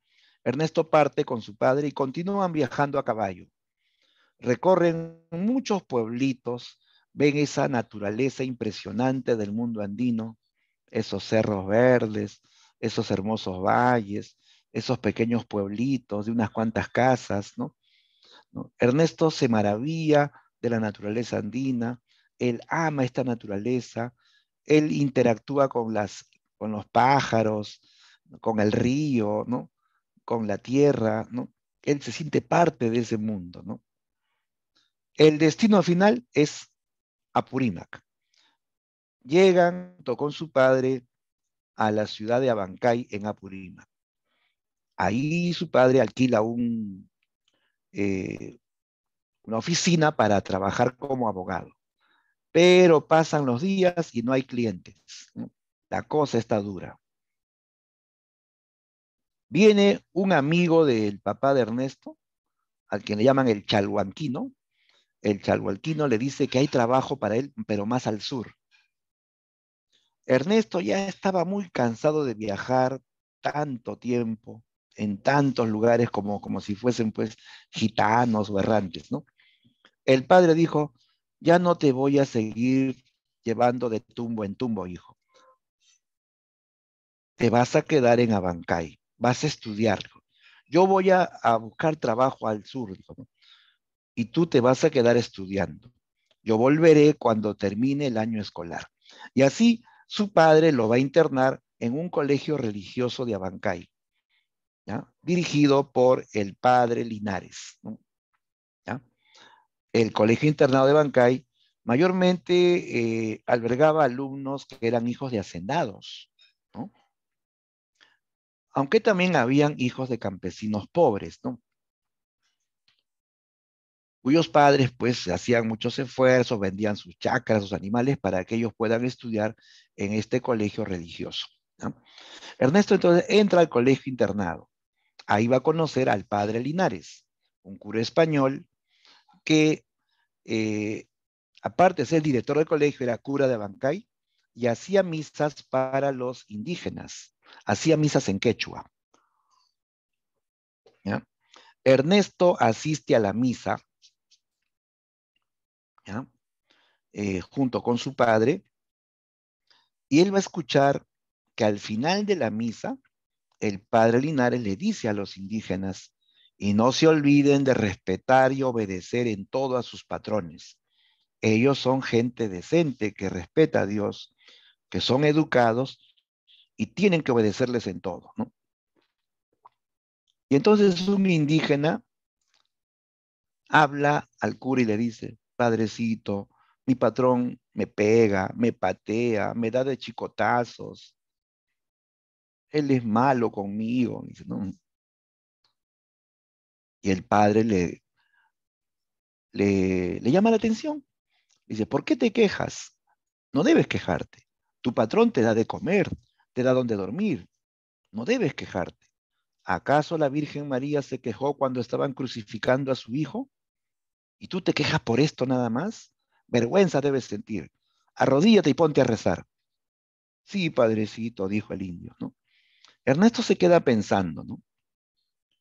Ernesto parte con su padre y continúan viajando a caballo. Recorren muchos pueblitos, ven esa naturaleza impresionante del mundo andino, esos cerros verdes, esos hermosos valles, esos pequeños pueblitos de unas cuantas casas, ¿no? ¿No? Ernesto se maravilla de la naturaleza andina, él ama esta naturaleza, él interactúa con los pájaros, con el río, ¿no? Con la tierra, ¿no? Él se siente parte de ese mundo, ¿no? El destino final es Apurímac. Llegan con su padre a la ciudad de Abancay en Apurímac. Ahí su padre alquila eh, una oficina para trabajar como abogado. Pero pasan los días y no hay clientes, ¿no? La cosa está dura. Viene un amigo del papá de Ernesto, al que le llaman el chalhuanquino. El chalhuanquino le dice que hay trabajo para él, pero más al sur. Ernesto ya estaba muy cansado de viajar tanto tiempo en tantos lugares como si fuesen pues gitanos o errantes, ¿no? El padre dijo, ya no te voy a seguir llevando de tumbo en tumbo, hijo. Te vas a quedar en Abancay, vas a estudiar. Yo voy a buscar trabajo al sur, dijo, ¿no? Y tú te vas a quedar estudiando. Yo volveré cuando termine el año escolar. Y así su padre lo va a internar en un colegio religioso de Abancay, ¿ya? Dirigido por el padre Linares, ¿no? ¿Ya? El colegio internado de Abancay mayormente albergaba alumnos que eran hijos de hacendados, ¿no? Aunque también habían hijos de campesinos pobres, ¿no? Cuyos padres pues hacían muchos esfuerzos, vendían sus chacras, sus animales para que ellos puedan estudiar en este colegio religioso, ¿no? Ernesto entonces entra al colegio internado. Ahí va a conocer al padre Linares, un cura español que, eh, aparte de ser director del colegio, era cura de Abancay, y hacía misas para los indígenas, hacía misas en quechua, ¿ya? Ernesto asiste a la misa, ¿ya? Junto con su padre, y él va a escuchar que al final de la misa, el padre Linares le dice a los indígenas, y no se olviden de respetar y obedecer en todo a sus patrones. Ellos son gente decente que respeta a Dios, que son educados y tienen que obedecerles en todo, ¿no? Y entonces un indígena habla al cura y le dice, padrecito, mi patrón me pega, me patea, me da de chicotazos, él es malo conmigo. Dice, ¿no? Y el padre le llama la atención. Dice, ¿por qué te quejas? No debes quejarte. Tu patrón te da de comer, te da donde dormir. No debes quejarte. ¿Acaso la Virgen María se quejó cuando estaban crucificando a su hijo? ¿Y tú te quejas por esto nada más? Vergüenza debes sentir. Arrodíllate y ponte a rezar. Sí, padrecito, dijo el indio, ¿no? Ernesto se queda pensando, ¿no?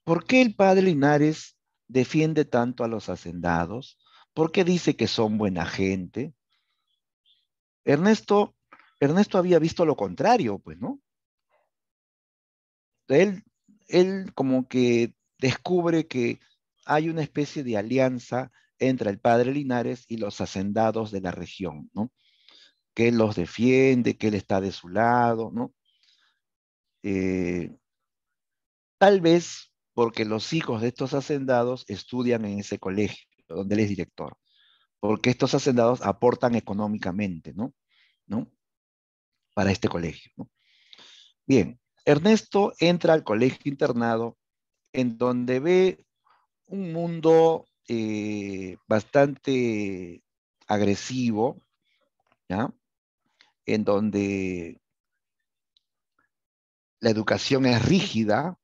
¿Por qué el padre Linares defiende tanto a los hacendados? ¿Por qué dice que son buena gente? Ernesto, Ernesto había visto lo contrario, pues, ¿no? Él, él como que descubre que hay una especie de alianza entre el padre Linares y los hacendados de la región, ¿no? Que él los defiende, que él está de su lado, ¿no? Eh, Tal vez porque los hijos de estos hacendados estudian en ese colegio donde él es director, porque estos hacendados aportan económicamente, ¿no? ¿No? Para este colegio, ¿no? Bien, Ernesto entra al colegio internado en donde ve un mundo bastante agresivo, ¿ya? En donde la educación es rígida,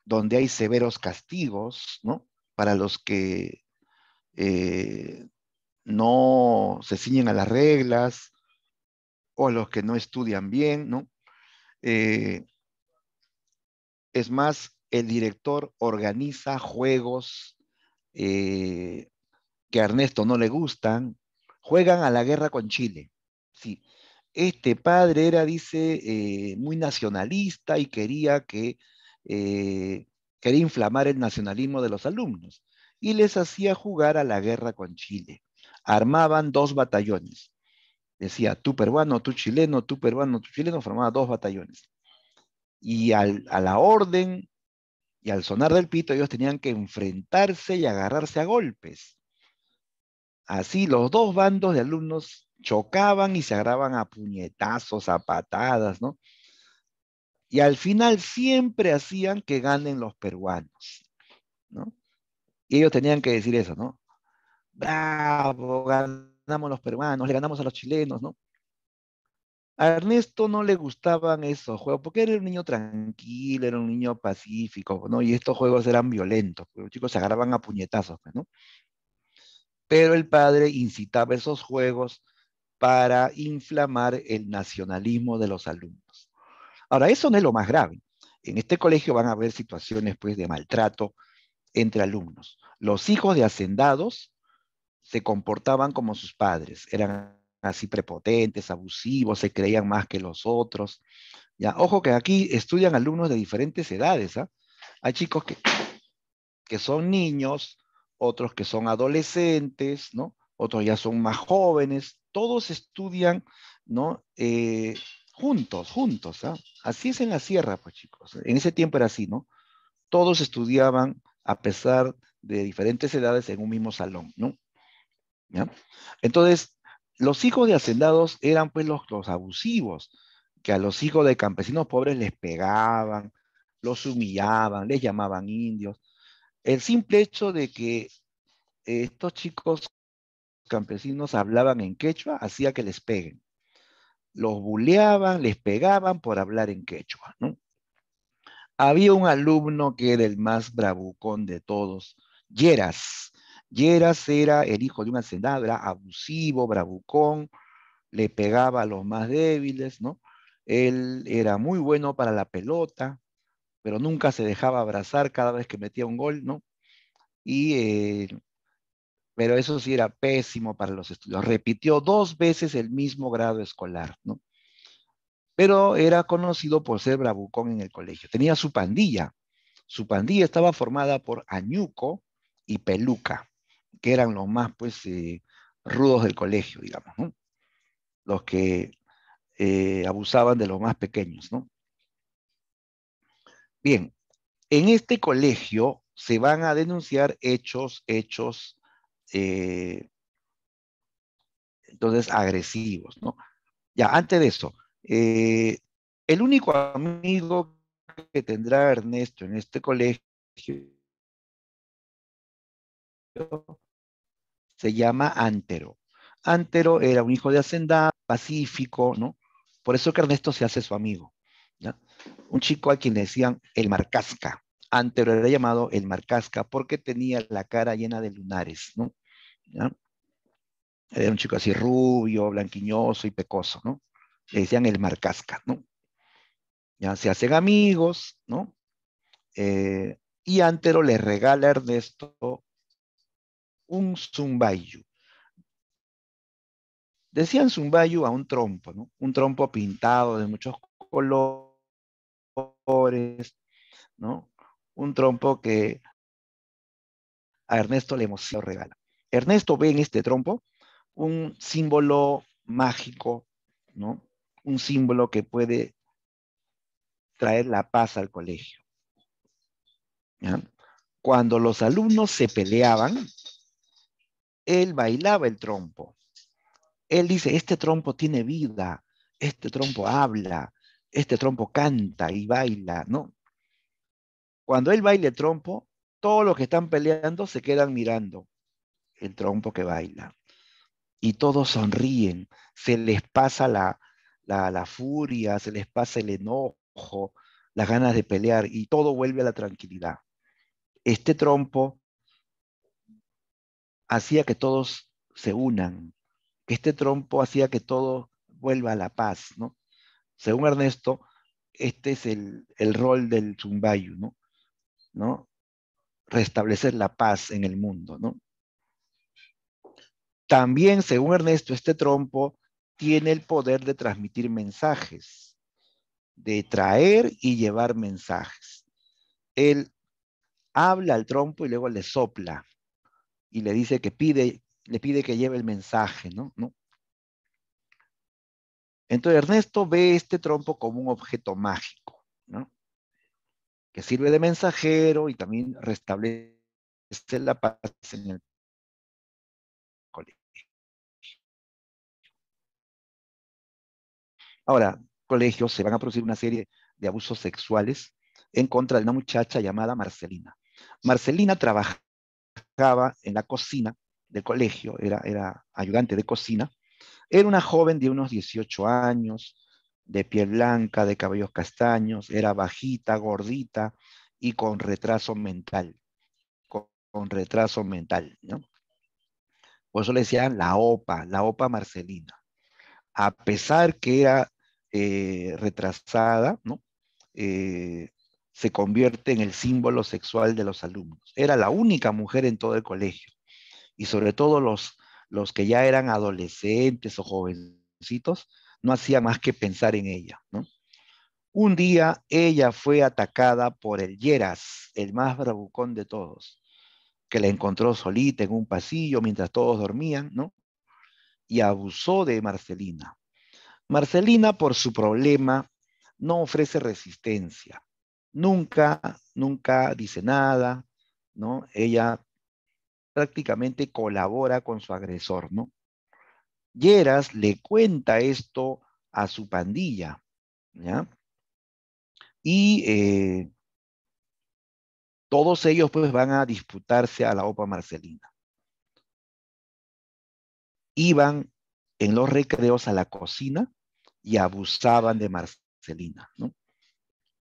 donde hay severos castigos, ¿no? Para los que eh, no se ciñen a las reglas o a los que no estudian bien, ¿no? Eh, es más, el director organiza juegos eh, que a Ernesto no le gustan, juegan a la guerra con Chile. Sí, este padre era, dice, muy nacionalista y eh, quería inflamar el nacionalismo de los alumnos y les hacía jugar a la guerra con Chile. Armaban dos batallones. Decía, tú peruano, tú peruano, tú chileno, formaba dos batallones. Y a la orden y al sonar del pito, ellos tenían que enfrentarse y agarrarse a golpes. Así los dos bandos de alumnos chocaban y se agarraban a puñetazos, a patadas, ¿no? Y al final siempre hacían que ganen los peruanos, ¿no? Y ellos tenían que decir eso, ¿no? Bravo, ganamos los peruanos, le ganamos a los chilenos, ¿no? A Ernesto no le gustaban esos juegos, porque era un niño tranquilo, era un niño pacífico, ¿no? Y estos juegos eran violentos, porque los chicos se agarraban a puñetazos, pues, ¿no? Pero el padre incitaba esos juegos para inflamar el nacionalismo de los alumnos. Ahora, eso no es lo más grave. En este colegio van a haber situaciones pues, de maltrato entre alumnos. Los hijos de hacendados se comportaban como sus padres, eran así prepotentes, abusivos, se creían más que los otros. Ya, ojo que aquí estudian alumnos de diferentes edades. ¿Ah? Hay chicos que son niños, otros que son adolescentes, ¿no? Otros ya son más jóvenes, todos estudian, ¿no? Juntos, ¿ah? Así es en la sierra, pues chicos. En ese tiempo era así, ¿no? Todos estudiaban a pesar de diferentes edades en un mismo salón, ¿no? ¿Ya? Entonces, los hijos de hacendados eran pues los abusivos, que a los hijos de campesinos pobres les pegaban, los humillaban, les llamaban indios. El simple hecho de que estos chicos campesinos hablaban en quechua hacía que les peguen. Los buleaban, les pegaban por hablar en quechua, ¿no? Había un alumno que era el más bravucón de todos, Lleras. Lleras era el hijo de un hacendado, era abusivo, bravucón, le pegaba a los más débiles, ¿no? Él era muy bueno para la pelota, pero nunca se dejaba abrazar cada vez que metía un gol, ¿no? Y, pero eso sí era pésimo para los estudios. Repitió 2 veces el mismo grado escolar, ¿no? Pero era conocido por ser bravucón en el colegio. Tenía su pandilla. Su pandilla estaba formada por Añuco y Peluca, que eran los más, pues, rudos del colegio, digamos, ¿no? Los que abusaban de los más pequeños, ¿no? Bien, en este colegio se van a denunciar eh, entonces, agresivos, ¿no? Ya, antes de eso, eh, el único amigo que tendrá Ernesto en este colegio se llama Antero. Antero era un hijo de hacendado, pacífico, ¿no? Por eso que Ernesto se hace su amigo, ¿ya? Un chico al quien le decían el Marcasca. Antero era llamado el Marcasca porque tenía la cara llena de lunares, ¿no? ¿Ya? Era un chico así rubio, blanquiñoso y pecoso, ¿no? Le decían el Marcasca, ¿no? Ya se hacen amigos, ¿no? Y Antero le regala a Ernesto un zumbayu. Decían zumbayu a un trompo, ¿no? Un trompo pintado de muchos colores, ¿no? Un trompo que a Ernesto le emociona regala. Ernesto ve en este trompo un símbolo mágico, ¿no? Un símbolo que puede traer la paz al colegio, ¿ya? Cuando los alumnos se peleaban, él bailaba el trompo. Él dice, este trompo tiene vida, este trompo habla, este trompo canta y baila, ¿no? Cuando él baila el trompo, todos los que están peleando se quedan mirando el trompo que baila. Y todos sonríen, se les pasa la furia, se les pasa el enojo, las ganas de pelear y todo vuelve a la tranquilidad. Este trompo hacía que todos se unan, que este trompo hacía que todo vuelva a la paz, ¿no? Según Ernesto, este es el rol del Zumbayu, ¿no? ¿No? Restablecer la paz en el mundo, ¿no? También, según Ernesto, este trompo tiene el poder de transmitir mensajes, de traer y llevar mensajes. Él habla al trompo y luego le sopla y le dice que le pide que lleve el mensaje, ¿no? ¿No? Entonces Ernesto ve este trompo como un objeto mágico, ¿no? Que sirve de mensajero y también restablece la paz en el colegio. Ahora, colegios se van a producir una serie de abusos sexuales en contra de una muchacha llamada Marcelina. Marcelina trabajaba en la cocina del colegio, era ayudante de cocina. Era una joven de unos 18 años, de piel blanca, de cabellos castaños, era bajita, gordita y con retraso mental, con retraso mental, ¿no? Por eso le decían la OPA Marcelina. A pesar que era retrasada, ¿no? Eh, se convierte en el símbolo sexual de los alumnos. Era la única mujer en todo el colegio. Y sobre todo los que ya eran adolescentes o jovencitos, no hacía más que pensar en ella, ¿no? Un día ella fue atacada por el Lleras, el más bravucón de todos, que la encontró solita en un pasillo mientras todos dormían, ¿no? Y abusó de Marcelina. Marcelina, por su problema, no ofrece resistencia. Nunca, nunca dice nada, ¿no? Ella prácticamente colabora con su agresor, ¿no? Lleras le cuenta esto a su pandilla, ¿ya? Y todos ellos pues van a disputarse a la OPA Marcelina. Iban en los recreos a la cocina y abusaban de Marcelina, ¿no?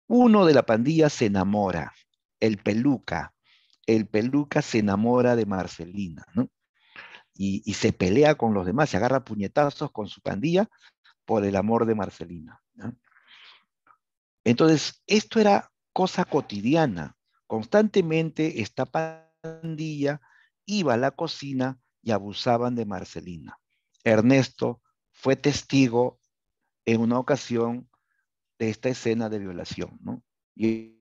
Uno de la pandilla se enamora, el peluca. El peluca se enamora de Marcelina, ¿no? y se pelea con los demás, se agarra a puñetazos con su pandilla por el amor de Marcelina, ¿no? Entonces, esto era cosa cotidiana. Constantemente esta pandilla iba a la cocina y abusaban de Marcelina. Ernesto fue testigo en una ocasión de esta escena de violación, ¿no? Y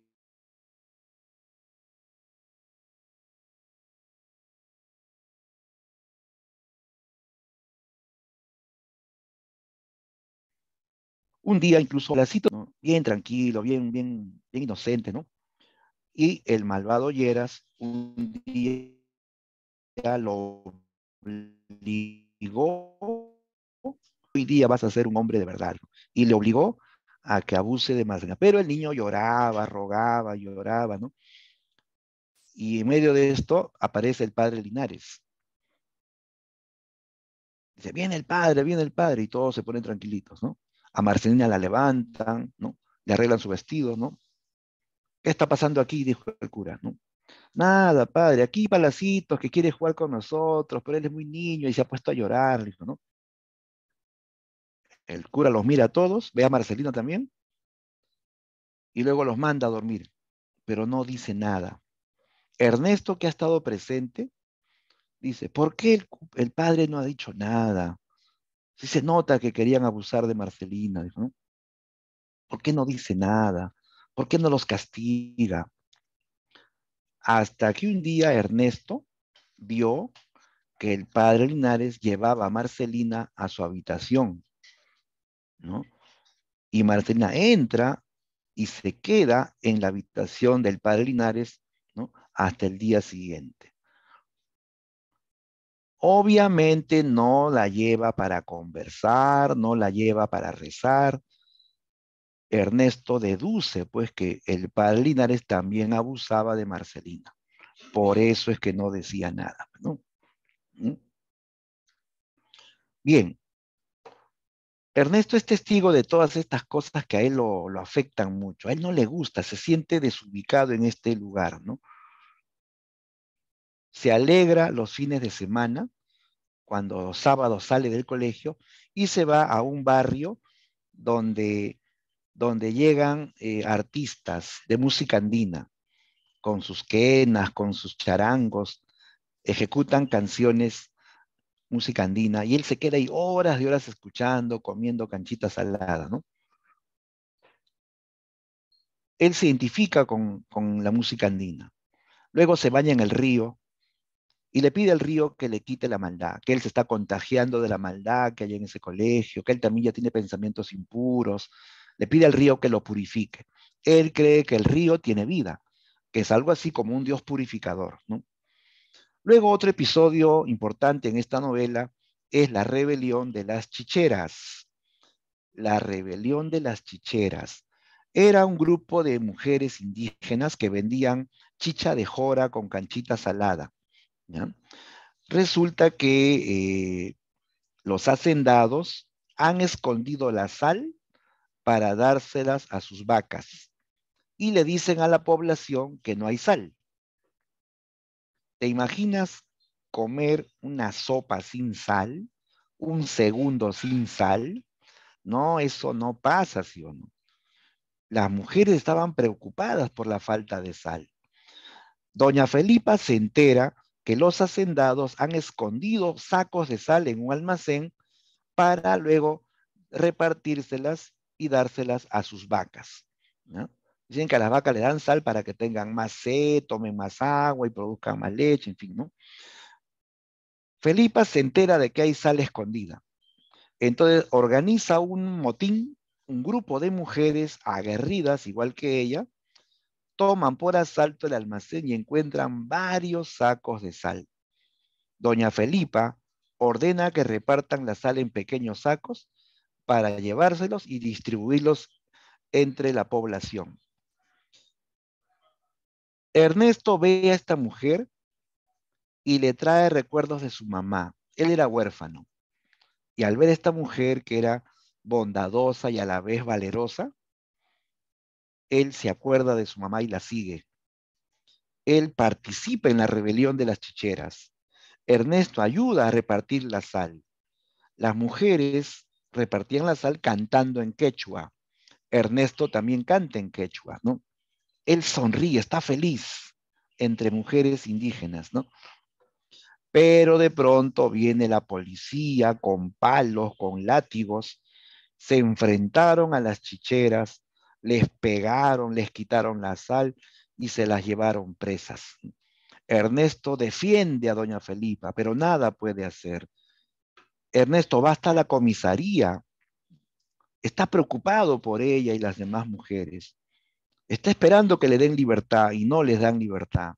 un día incluso la cito, ¿no? Bien tranquilo, bien inocente, ¿no? Y el malvado Lleras un día lo obligó, hoy día vas a ser un hombre de verdad, ¿no? Y le obligó a que abuse de Marcelina. Pero el niño lloraba, rogaba, lloraba, ¿no? Y en medio de esto aparece el padre Linares. Dice, viene el padre, y todos se ponen tranquilitos, ¿no? A Marcelina la levantan, ¿no? Le arreglan su vestido, ¿no? ¿Qué está pasando aquí? Dijo el cura, ¿no? Nada, padre, aquí Palacitos que quiere jugar con nosotros, pero él es muy niño y se ha puesto a llorar, dijo, ¿no? El cura los mira a todos, ve a Marcelino también, y luego los manda a dormir, pero no dice nada. Ernesto, que ha estado presente, dice, ¿por qué el padre no ha dicho nada? Si se nota que querían abusar de Marcelina, dijo, ¿no? ¿Por qué no dice nada? ¿Por qué no los castiga? Hasta que un día Ernesto vio que el padre Linares llevaba a Marcelina a su habitación, ¿no? Y Marcelina entra y se queda en la habitación del padre Linares, ¿no? Hasta el día siguiente. Obviamente no la lleva para conversar, no la lleva para rezar. Ernesto deduce, pues, que el padre Linares también abusaba de Marcelina. Por eso es que no decía nada, ¿no? ¿Mm? Bien, Ernesto es testigo de todas estas cosas que a él lo afectan mucho. A él no le gusta, se siente desubicado en este lugar, ¿no? Se alegra los fines de semana, cuando los sábados sale del colegio y se va a un barrio donde, donde llegan artistas de música andina, con sus quenas, con sus charangos, ejecutan canciones, música andina, y él se queda ahí horas y horas escuchando, comiendo canchitas saladas, ¿no? Él se identifica con la música andina. Luego se baña en el río y le pide al río que le quite la maldad, que él se está contagiando de la maldad que hay en ese colegio, que él también ya tiene pensamientos impuros. Le pide al río que lo purifique. Él cree que el río tiene vida, que es algo así como un Dios purificador, ¿no? Luego otro episodio importante en esta novela es la rebelión de las chicheras. La rebelión de las chicheras. Era un grupo de mujeres indígenas que vendían chicha de jora con canchita salada, ¿ya? Resulta que los hacendados han escondido la sal para dárselas a sus vacas y le dicen a la población que no hay sal. ¿Te imaginas comer una sopa sin sal? Un segundo sin sal. No, eso no pasa, ¿sí o no? Las mujeres estaban preocupadas por la falta de sal. Doña Felipa se entera que los hacendados han escondido sacos de sal en un almacén para luego repartírselas y dárselas a sus vacas, ¿no? Dicen que a las vacas le dan sal para que tengan más sed, tomen más agua y produzcan más leche, en fin, ¿no? Felipa se entera de que hay sal escondida. Entonces organiza un motín, un grupo de mujeres aguerridas, igual que ella, toman por asalto el almacén y encuentran varios sacos de sal. Doña Felipa ordena que repartan la sal en pequeños sacos para llevárselos y distribuirlos entre la población. Ernesto ve a esta mujer y le trae recuerdos de su mamá. Él era huérfano. Y al ver a esta mujer que era bondadosa y a la vez valerosa, él se acuerda de su mamá y la sigue. Él participa en la rebelión de las chicheras. Ernesto ayuda a repartir la sal. Las mujeres repartían la sal cantando en quechua. Ernesto también canta en quechua, ¿no? Él sonríe, está feliz entre mujeres indígenas, ¿no? Pero de pronto viene la policía con palos, con látigos, se enfrentaron a las chicheras, les pegaron, les quitaron la sal y se las llevaron presas. Ernesto defiende a doña Felipa, pero nada puede hacer. Ernesto va hasta la comisaría, está preocupado por ella y las demás mujeres. Está esperando que le den libertad y no les dan libertad.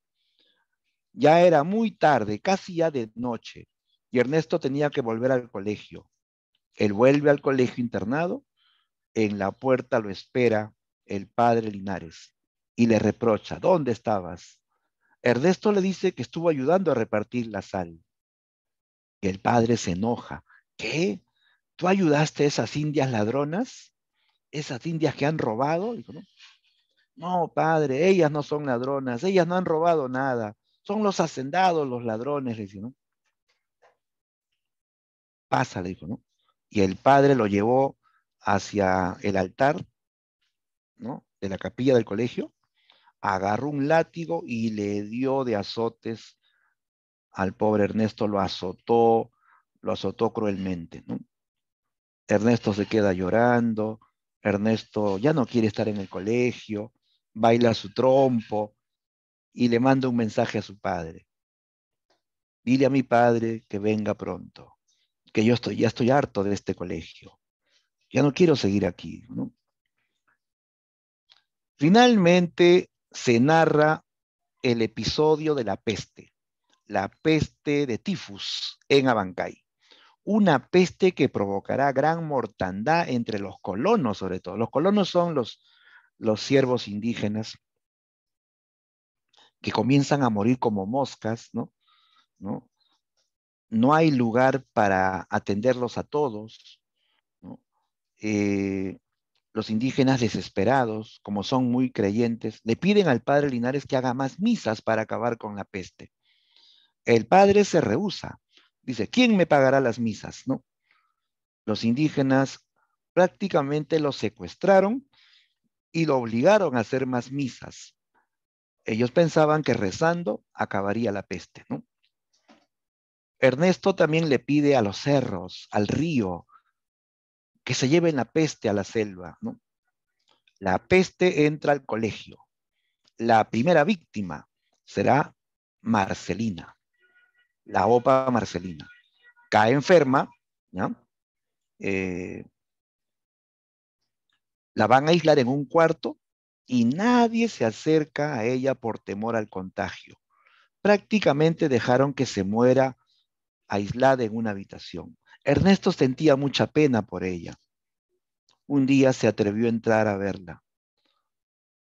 Ya era muy tarde, casi ya de noche, y Ernesto tenía que volver al colegio. Él vuelve al colegio internado, en la puerta lo espera el padre Linares y le reprocha, ¿dónde estabas? Ernesto le dice que estuvo ayudando a repartir la sal. Y el padre se enoja. ¿Qué? ¿Tú ayudaste a esas indias ladronas? ¿Esas indias que han robado? Dijo, no, no, padre, ellas no son ladronas, ellas no han robado nada. Son los hacendados, los ladrones, le dice, ¿no? Pasa, le dijo, ¿no? Y el padre lo llevó hacia el altar, ¿no? De la capilla del colegio, agarró un látigo y le dio de azotes al pobre Ernesto, lo azotó cruelmente, ¿no? Ernesto se queda llorando, Ernesto ya no quiere estar en el colegio, baila su trompo y le manda un mensaje a su padre. Dile a mi padre que venga pronto, que ya estoy harto de este colegio, ya no quiero seguir aquí, ¿no? Finalmente se narra el episodio de la peste de tifus en Abancay, una peste que provocará gran mortandad entre los colonos, sobre todo. Los colonos son los siervos indígenas que comienzan a morir como moscas, ¿no? ¿No? No hay lugar para atenderlos a todos, ¿no? Eh, los indígenas desesperados, como son muy creyentes, le piden al padre Linares que haga más misas para acabar con la peste. El padre se rehúsa. Dice, ¿quién me pagará las misas? ¿No? Los indígenas prácticamente lo secuestraron y lo obligaron a hacer más misas. Ellos pensaban que rezando acabaría la peste, ¿no? Ernesto también le pide a los cerros, al río, que se lleven la peste a la selva, ¿no? La peste entra al colegio. La primera víctima será Marcelina, la opa Marcelina. Cae enferma, ¿no? Eh, la van a aislar en un cuarto y nadie se acerca a ella por temor al contagio. Prácticamente dejaron que se muera aislada en una habitación. Ernesto sentía mucha pena por ella. Un día se atrevió a entrar a verla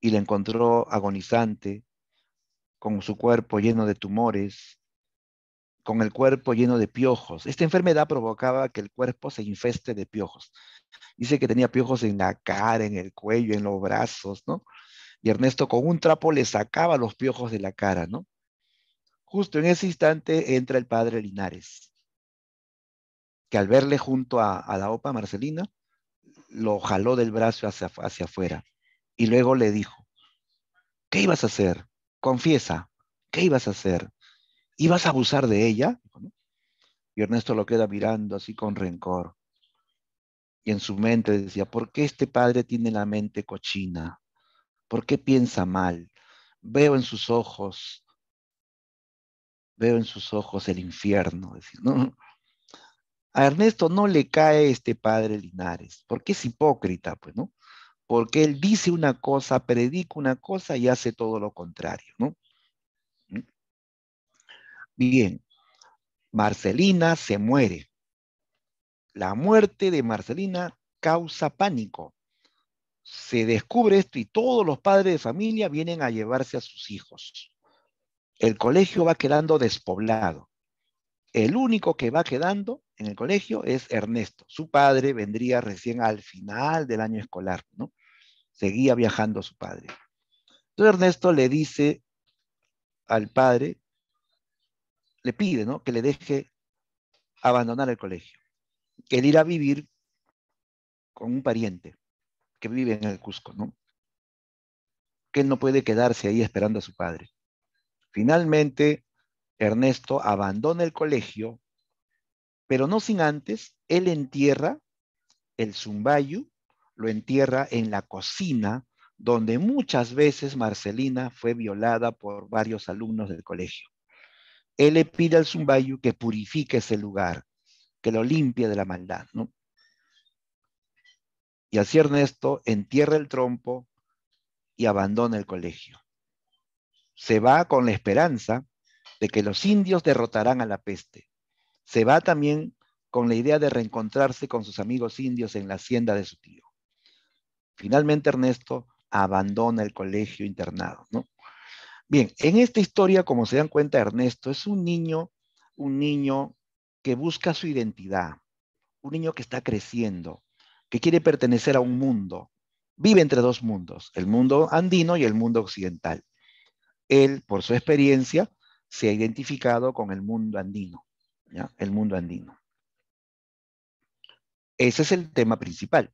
y la encontró agonizante, con su cuerpo lleno de tumores, con el cuerpo lleno de piojos. Esta enfermedad provocaba que el cuerpo se infeste de piojos. Dice que tenía piojos en la cara, en el cuello, en los brazos, ¿no? Y Ernesto con un trapo le sacaba los piojos de la cara, ¿no? Justo en ese instante entra el padre Linares, que al verle junto a la opa Marcelina, lo jaló del brazo hacia afuera y luego le dijo, ¿qué ibas a hacer? Confiesa, ¿qué ibas a hacer? ¿Ibas a abusar de ella? Y Ernesto lo queda mirando así con rencor. Y en su mente decía, ¿por qué este padre tiene la mente cochina? ¿Por qué piensa mal? Veo en sus ojos, veo en sus ojos el infierno. Decía, ¿no? A Ernesto no le cae este padre Linares, porque es hipócrita, pues, ¿no? Porque él dice una cosa, predica una cosa y hace todo lo contrario, ¿no? Bien, Marcelina se muere. La muerte de Marcelina causa pánico. Se descubre esto y todos los padres de familia vienen a llevarse a sus hijos. El colegio va quedando despoblado. El único que va quedando en el colegio es Ernesto. Su padre vendría recién al final del año escolar, ¿no? Seguía viajando su padre. Entonces Ernesto le dice al padre le pide, ¿no?, que le deje abandonar el colegio, que él irá a vivir con un pariente que vive en el Cusco, ¿no? Que él no puede quedarse ahí esperando a su padre. Finalmente, Ernesto abandona el colegio, pero no sin antes, él entierra el Zumbayu, lo entierra en la cocina, donde muchas veces Marcelina fue violada por varios alumnos del colegio. Él le pide al Zumbayu que purifique ese lugar, que lo limpie de la maldad, ¿no? Y así Ernesto entierra el trompo y abandona el colegio. Se va con la esperanza de que los indios derrotarán a la peste. Se va también con la idea de reencontrarse con sus amigos indios en la hacienda de su tío. Finalmente Ernesto abandona el colegio internado, ¿no? Bien, en esta historia, como se dan cuenta, Ernesto es un niño que busca su identidad, un niño que está creciendo, que quiere pertenecer a un mundo, vive entre dos mundos, el mundo andino y el mundo occidental. Él, por su experiencia, se ha identificado con el mundo andino, ¿ya? El mundo andino. Ese es el tema principal.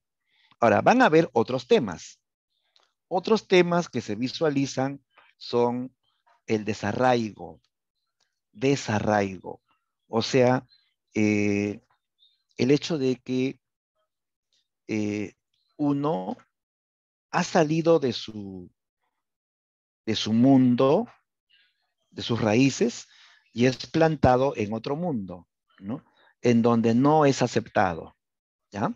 Ahora, van a haber otros temas. Otros temas que se visualizan son el desarraigo. O sea, el hecho de que eh, uno ha salido de su mundo, de sus raíces, y es plantado en otro mundo, ¿no? En donde no es aceptado, ¿ya?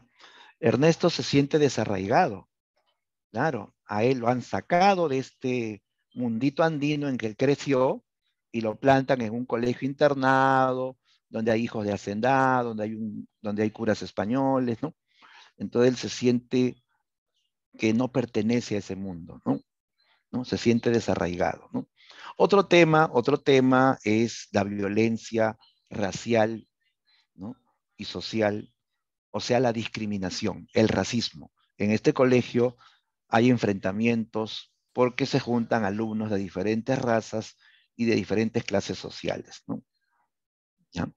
Ernesto se siente desarraigado, claro, a él lo han sacado de este mundito andino en que él creció y lo plantan en un colegio internado, donde hay hijos de hacendado, donde hay curas españoles, ¿no? Entonces él se siente que no pertenece a ese mundo, ¿no? ¿No? Se siente desarraigado, ¿no? Otro tema es la violencia racial, ¿no?, y social, o sea, la discriminación, el racismo. En este colegio hay enfrentamientos porque se juntan alumnos de diferentes razas y de diferentes clases sociales, ¿no? ¿Ya?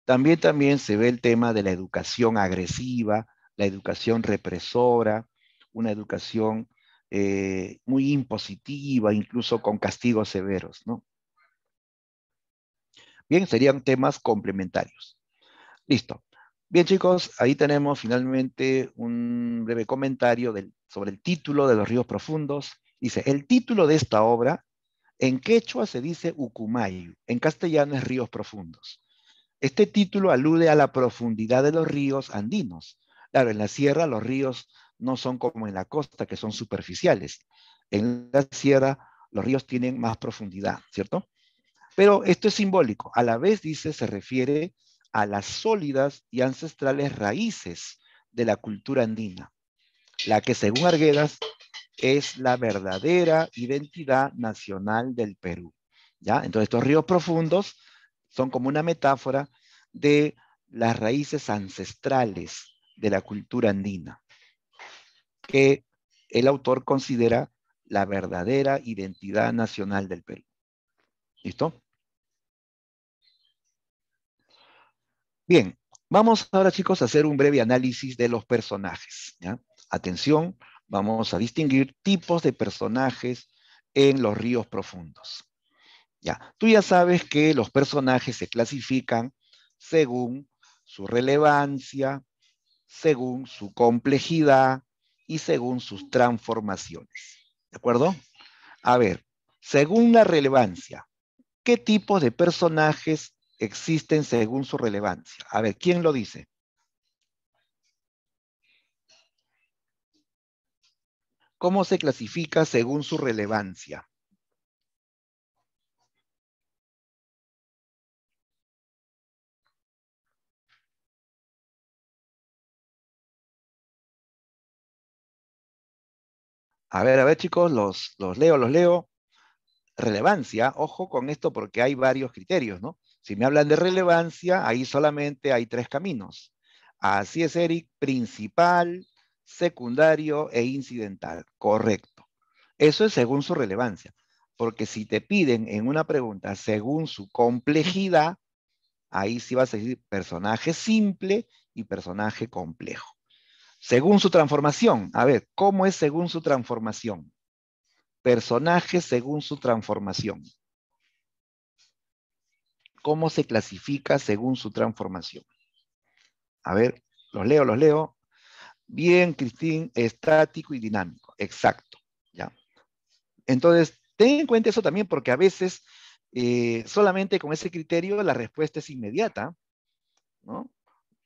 También se ve el tema de la educación agresiva, la educación represora, una educación muy impositiva, incluso con castigos severos, ¿no? Bien, serían temas complementarios. Listo. Bien, chicos, ahí tenemos finalmente un breve comentario sobre el título de Los Ríos Profundos. Dice, el título de esta obra, en quechua se dice Ucumayu, en castellano es Ríos Profundos. Este título alude a la profundidad de los ríos andinos. Claro, en la sierra los ríos no son como en la costa, que son superficiales. En la sierra los ríos tienen más profundidad, ¿cierto? Pero esto es simbólico. A la vez, dice, se refiere a las sólidas y ancestrales raíces de la cultura andina, la que según Arguedas es la verdadera identidad nacional del Perú. ¿Ya? Entonces estos ríos profundos son como una metáfora de las raíces ancestrales de la cultura andina, que el autor considera la verdadera identidad nacional del Perú. ¿Listo? Bien, vamos ahora, chicos, a hacer un breve análisis de los personajes, ¿ya? Atención, vamos a distinguir tipos de personajes en los ríos profundos. Ya, tú ya sabes que los personajes se clasifican según su relevancia, según su complejidad y según sus transformaciones. ¿De acuerdo? A ver, según la relevancia, ¿qué tipos de personajes existen según su relevancia? A ver, ¿quién lo dice? ¿Cómo se clasifica según su relevancia? A ver, chicos, los leo. Relevancia, ojo con esto porque hay varios criterios, ¿no? Si me hablan de relevancia, ahí solamente hay tres caminos. Así es, Eric, principal, secundario e incidental. Correcto. Eso es según su relevancia. Porque si te piden en una pregunta según su complejidad, ahí sí vas a decir personaje simple y personaje complejo. Según su transformación, a ver, ¿cómo es según su transformación? Personaje según su transformación. ¿Cómo se clasifica según su transformación? A ver, los leo, los leo. Bien, Cristín, estático y dinámico. Exacto. ¿Ya? Entonces, ten en cuenta eso también porque a veces solamente con ese criterio la respuesta es inmediata, ¿no?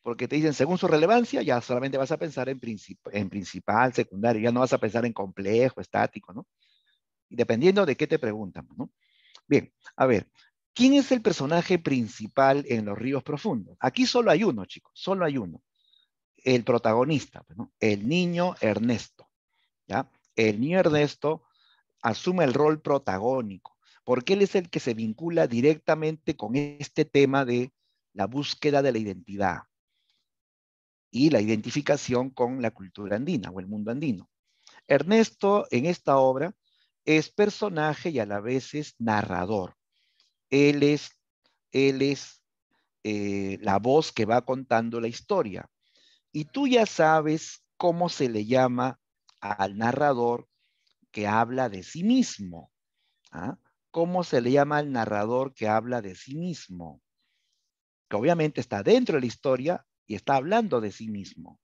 Porque te dicen según su relevancia, ya solamente vas a pensar en principal, secundario, ya no vas a pensar en complejo, estático, ¿no? Y dependiendo de qué te preguntan, ¿no? Bien, a ver, ¿quién es el personaje principal en Los Ríos Profundos? Aquí solo hay uno, chicos, solo hay uno. El protagonista, ¿no? El niño Ernesto, ¿ya? El niño Ernesto asume el rol protagónico, porque él es el que se vincula directamente con este tema de la búsqueda de la identidad y la identificación con la cultura andina o el mundo andino. Ernesto en esta obra es personaje y a la vez es narrador. Él es, él es la voz que va contando la historia. Y tú ya sabes cómo se le llama al narrador que habla de sí mismo. ¿Ah? ¿Cómo se le llama al narrador que habla de sí mismo? Que obviamente está dentro de la historia y está hablando de sí mismo.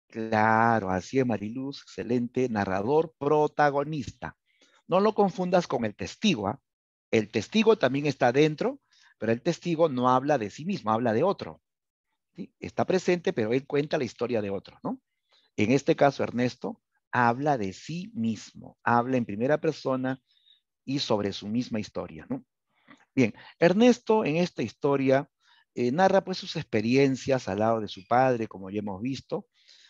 Claro, así es Mariluz, excelente, narrador protagonista. No lo confundas con el testigo. ¿Ah? El testigo también está dentro, pero el testigo no habla de sí mismo, habla de otro. ¿Sí? Está presente, pero él cuenta la historia de otro, ¿no? En este caso, Ernesto habla de sí mismo, habla en primera persona y sobre su misma historia, ¿no? Bien, Ernesto en esta historia narra pues sus experiencias al lado de su padre, como ya hemos visto.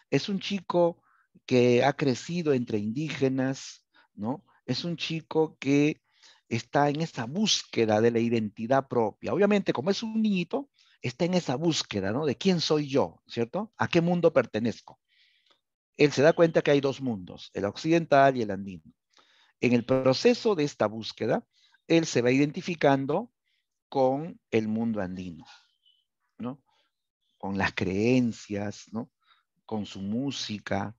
Es un chico que ha crecido entre indígenas, ¿no? Es un chico que está en esa búsqueda de la identidad propia. Obviamente, como es un niñito, está en esa búsqueda, ¿no? De quién soy yo, ¿cierto? ¿A qué mundo pertenezco? Él se da cuenta que hay dos mundos, el occidental y el andino. En el proceso de esta búsqueda, él se va identificando con el mundo andino, ¿no? Con las creencias, ¿no? Con su música,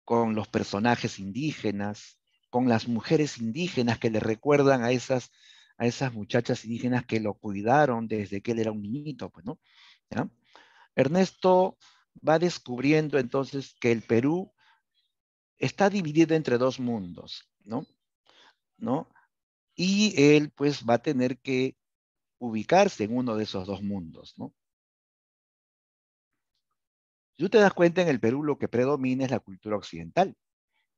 con los personajes indígenas, con las mujeres indígenas que le recuerdan a esas muchachas indígenas que lo cuidaron desde que él era un niñito, pues, ¿no? ¿Ya? Ernesto va descubriendo entonces que el Perú está dividido entre dos mundos, ¿no? ¿No? Y él pues va a tener que ubicarse en uno de esos dos mundos, ¿no? Si tú te das cuenta, en el Perú lo que predomina es la cultura occidental,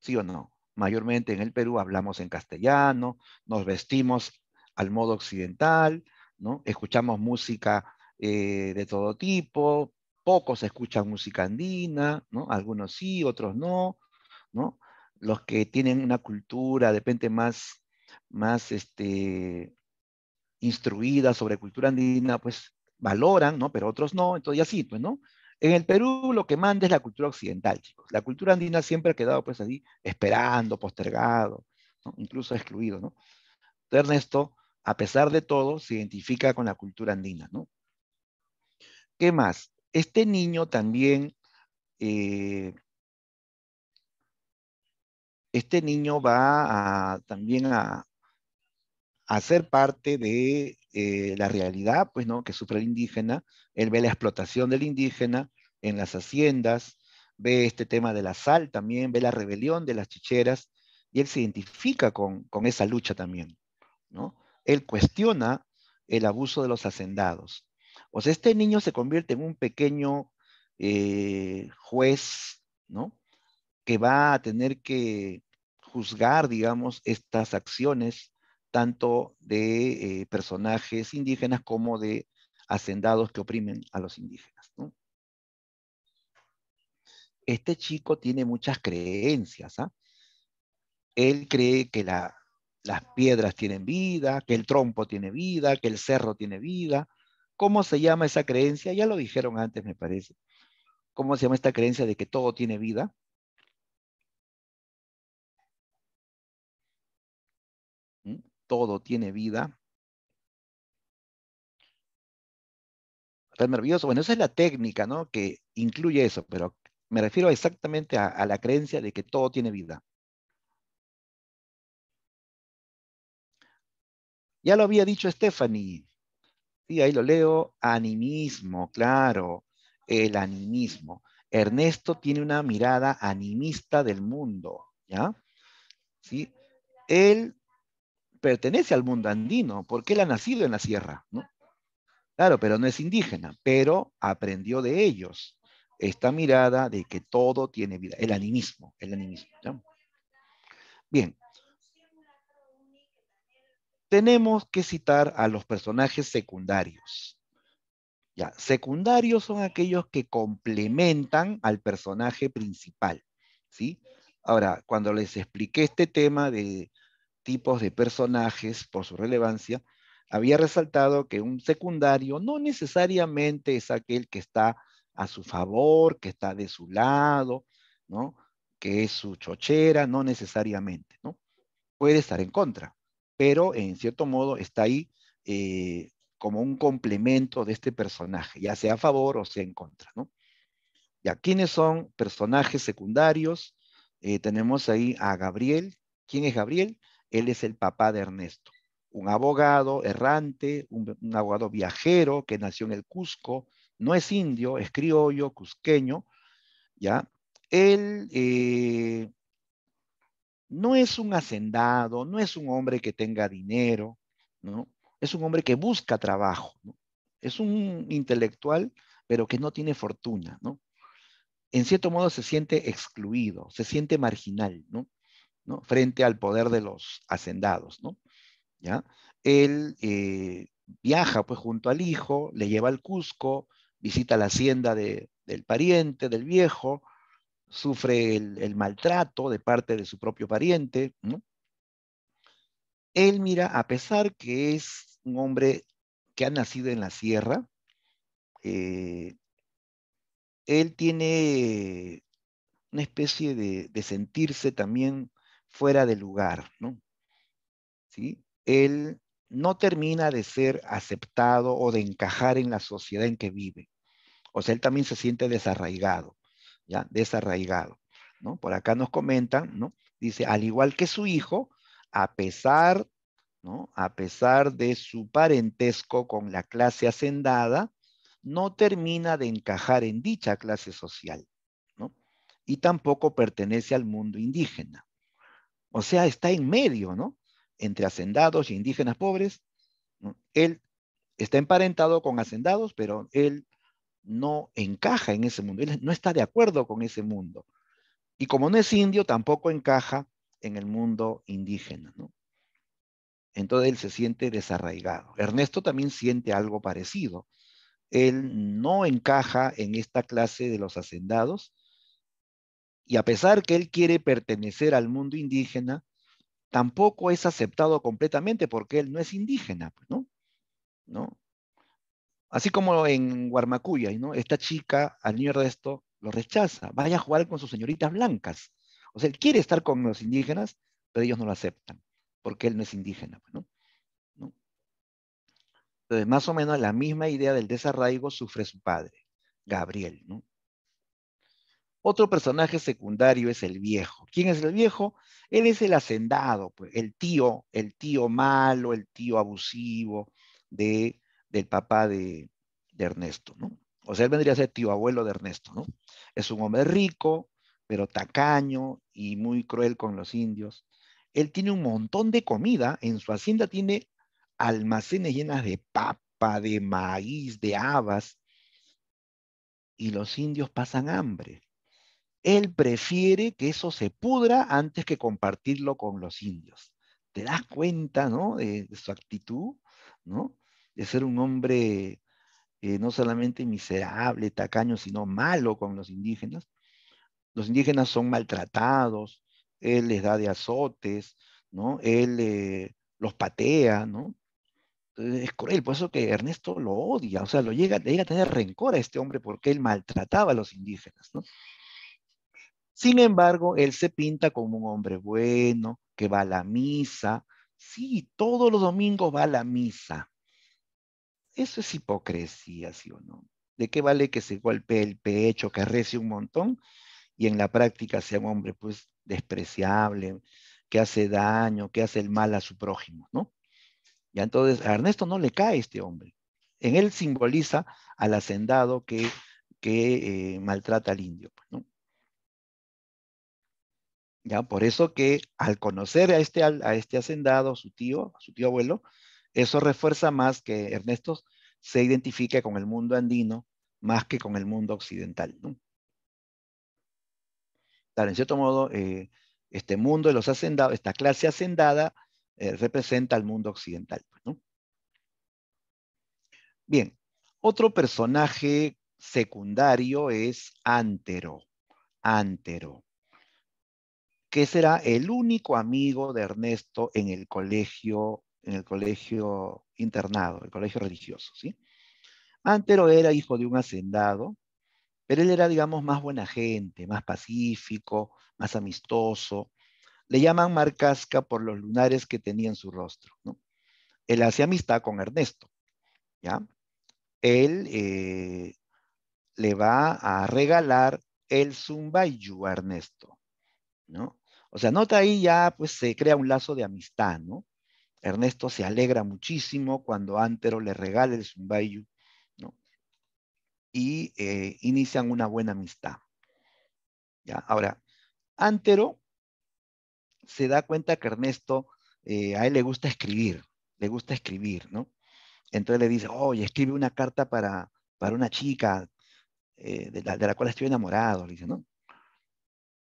¿sí o no? Mayormente en el Perú hablamos en castellano, nos vestimos al modo occidental, ¿no? Escuchamos música de todo tipo, pocos escuchan música andina, ¿no? Algunos sí, otros no, ¿no? Los que tienen una cultura de repente más instruida sobre cultura andina, pues valoran, ¿no? Pero otros no, entonces ya sí, pues, ¿no? En el Perú lo que manda es la cultura occidental, chicos. La cultura andina siempre ha quedado, pues, así, esperando, postergado, ¿no? Incluso excluido, ¿no? Entonces, Ernesto, a pesar de todo, se identifica con la cultura andina, ¿no? ¿Qué más? Este niño también, eh, este niño va también a ser parte de la realidad, pues, ¿no? Que sufre el indígena. Él ve la explotación del indígena en las haciendas, ve este tema de la sal también, ve la rebelión de las chicheras, y él se identifica con esa lucha también, ¿no? Él cuestiona el abuso de los hacendados. O sea, este niño se convierte en un pequeño juez, ¿no? Que va a tener que juzgar, digamos, estas acciones tanto de personajes indígenas como de hacendados que oprimen a los indígenas, ¿no? Este chico tiene muchas creencias, ¿ah? Él cree que las piedras tienen vida, que el trompo tiene vida, que el cerro tiene vida. ¿Cómo se llama esa creencia? Ya lo dijeron antes, me parece. ¿Cómo se llama esta creencia de que todo tiene vida? todo tiene vida. ¿Estás nervioso? Bueno, esa es la técnica, ¿no? Que incluye eso, pero me refiero exactamente a la creencia de que todo tiene vida. Ya lo había dicho Stephanie. Sí, ahí lo leo. Animismo, claro. El animismo. Ernesto tiene una mirada animista del mundo, ¿ya? ¿Sí? Él pertenece al mundo andino, porque él ha nacido en la sierra, ¿no? Claro, pero no es indígena, pero aprendió de ellos esta mirada de que todo tiene vida, el animismo, ¿ya? Bien, tenemos que citar a los personajes secundarios. Ya, secundarios son aquellos que complementan al personaje principal, ¿sí? Ahora, cuando les expliqué este tema de tipos de personajes por su relevancia, había resaltado que un secundario no necesariamente es aquel que está a su favor, que está de su lado, ¿no? Que es su chochera, no necesariamente, ¿no? Puede estar en contra, pero en cierto modo está ahí como un complemento de este personaje, ya sea a favor o sea en contra, ¿no? Ya, ¿quiénes son personajes secundarios? Tenemos ahí a Gabriel. ¿Quién es Gabriel? Él es el papá de Ernesto, un abogado errante, un abogado viajero que nació en el Cusco, no es indio, es criollo, cusqueño, ¿ya? Él no es un hacendado, no es un hombre que tenga dinero, ¿no? Es un hombre que busca trabajo, ¿no? Es un intelectual, pero que no tiene fortuna, ¿no? En cierto modo se siente excluido, se siente marginal, ¿no? ¿No? Frente al poder de los hacendados, ¿no? ¿Ya? Él viaja pues junto al hijo, le lleva al Cusco, visita la hacienda del pariente, del viejo, sufre el maltrato de parte de su propio pariente, ¿no? Él, mira, a pesar que es un hombre que ha nacido en la sierra, eh, él tiene una especie de sentirse también fuera de lugar, ¿no? ¿Sí? Él no termina de ser aceptado o de encajar en la sociedad en que vive. O sea, él también se siente desarraigado, ¿ya? Desarraigado, ¿no? Por acá nos comentan, ¿no? Dice, al igual que su hijo, a pesar, ¿no? A pesar de su parentesco con la clase hacendada, no termina de encajar en dicha clase social, ¿no? Y tampoco pertenece al mundo indígena. O sea, está en medio, ¿no? Entre hacendados y indígenas pobres, ¿no? Él está emparentado con hacendados, pero él no encaja en ese mundo, él no está de acuerdo con ese mundo. Y como no es indio, tampoco encaja en el mundo indígena, ¿no? Entonces él se siente desarraigado. Ernesto también siente algo parecido. Él no encaja en esta clase de los hacendados y a pesar que él quiere pertenecer al mundo indígena, tampoco es aceptado completamente porque él no es indígena, pues, ¿no? ¿No? Así como en Guarmacuya, ¿no? Esta chica, al niño Ernesto, lo rechaza. Vaya a jugar con sus señoritas blancas. O sea, él quiere estar con los indígenas, pero ellos no lo aceptan, porque él no es indígena, pues, ¿no? ¿No? Entonces, más o menos la misma idea del desarraigo sufre su padre, Gabriel, ¿no? Otro personaje secundario es el viejo. ¿Quién es el viejo? Él es el hacendado, pues, el tío malo, el tío abusivo del papá de Ernesto, ¿no? O sea, él vendría a ser tío abuelo de Ernesto, ¿no? Es un hombre rico, pero tacaño y muy cruel con los indios. Él tiene un montón de comida, en su hacienda tiene almacenes llenas de papa, de maíz, de habas, y los indios pasan hambre. Él prefiere que eso se pudra antes que compartirlo con los indios. ¿Te das cuenta, no? De su actitud, ¿no? De ser un hombre no solamente miserable, tacaño, sino malo con los indígenas. Los indígenas son maltratados, él les da de azotes, ¿no? Él los patea, ¿no? Entonces, es cruel, por eso que Ernesto lo odia, o sea, le llega a tener rencor a este hombre porque él maltrataba a los indígenas, ¿no? Sin embargo, él se pinta como un hombre bueno, que va a la misa, Sí, todos los domingos va a la misa. Eso es hipocresía, ¿sí o no? ¿De qué vale que se golpee el pecho, que rece un montón y en la práctica sea un hombre pues despreciable, que hace daño, que hace el mal a su prójimo, ¿no? Ya entonces a Ernesto no le cae este hombre. En él simboliza al hacendado que maltrata al indio, pues, ¿no? Ya, por eso que al conocer a este hacendado, a su tío abuelo, eso refuerza más que Ernesto se identifique con el mundo andino más que con el mundo occidental, ¿no? Claro, en cierto modo, este mundo de los hacendados, esta clase hacendada, representa al mundo occidental, pues, ¿no? Bien, otro personaje secundario es Antero. Antero, que será el único amigo de Ernesto en el colegio internado, el colegio religioso, ¿sí? Antero era hijo de un hacendado, pero él era, digamos, más buena gente, más pacífico, más amistoso. Le llaman Marcasca por los lunares que tenía en su rostro, ¿no? Él hace amistad con Ernesto, ¿ya? Él le va a regalar el Zumbayu a Ernesto, ¿no? O sea, nota ahí ya, pues se crea un lazo de amistad, ¿no? Ernesto se alegra muchísimo cuando Antero le regala el Zumbayu, ¿no? Y inician una buena amistad, ¿ya? Ahora, Antero se da cuenta que Ernesto, a él le gusta escribir, ¿no? Entonces le dice, oye, escribe una carta para una chica de la cual estoy enamorado, le dice, ¿no?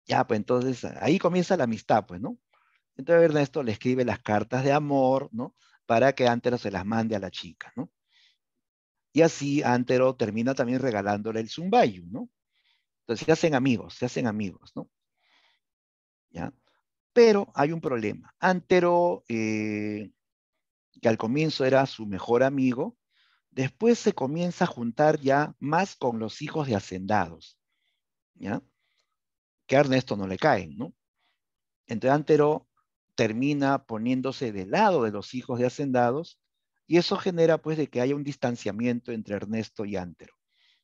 Ya, pues entonces ahí comienza la amistad, pues, ¿no? Entonces Ernesto le escribe las cartas de amor, ¿no? Para que Antero se las mande a la chica, ¿no? Y así Antero termina también regalándole el Zumbayu, ¿no? Entonces se hacen amigos, ¿no? ¿Ya? Pero hay un problema. Antero, que al comienzo era su mejor amigo, después se comienza a juntar ya más con los hijos de hacendados, ¿ya? Que a Ernesto no le caen, ¿no? Entonces Antero termina poniéndose del lado de los hijos de hacendados y eso genera pues de que haya un distanciamiento entre Ernesto y Antero.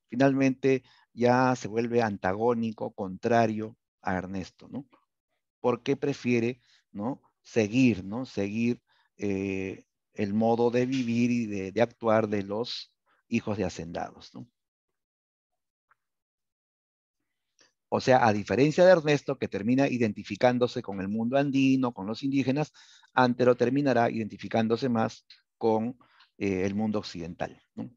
Finalmente ya se vuelve antagónico, contrario a Ernesto, ¿no? Porque prefiere, ¿no? Seguir, ¿no? Seguir el modo de vivir y de actuar de los hijos de hacendados, ¿no? O sea, a diferencia de Ernesto, que termina identificándose con el mundo andino, con los indígenas, Antero terminará identificándose más con el mundo occidental, ¿no?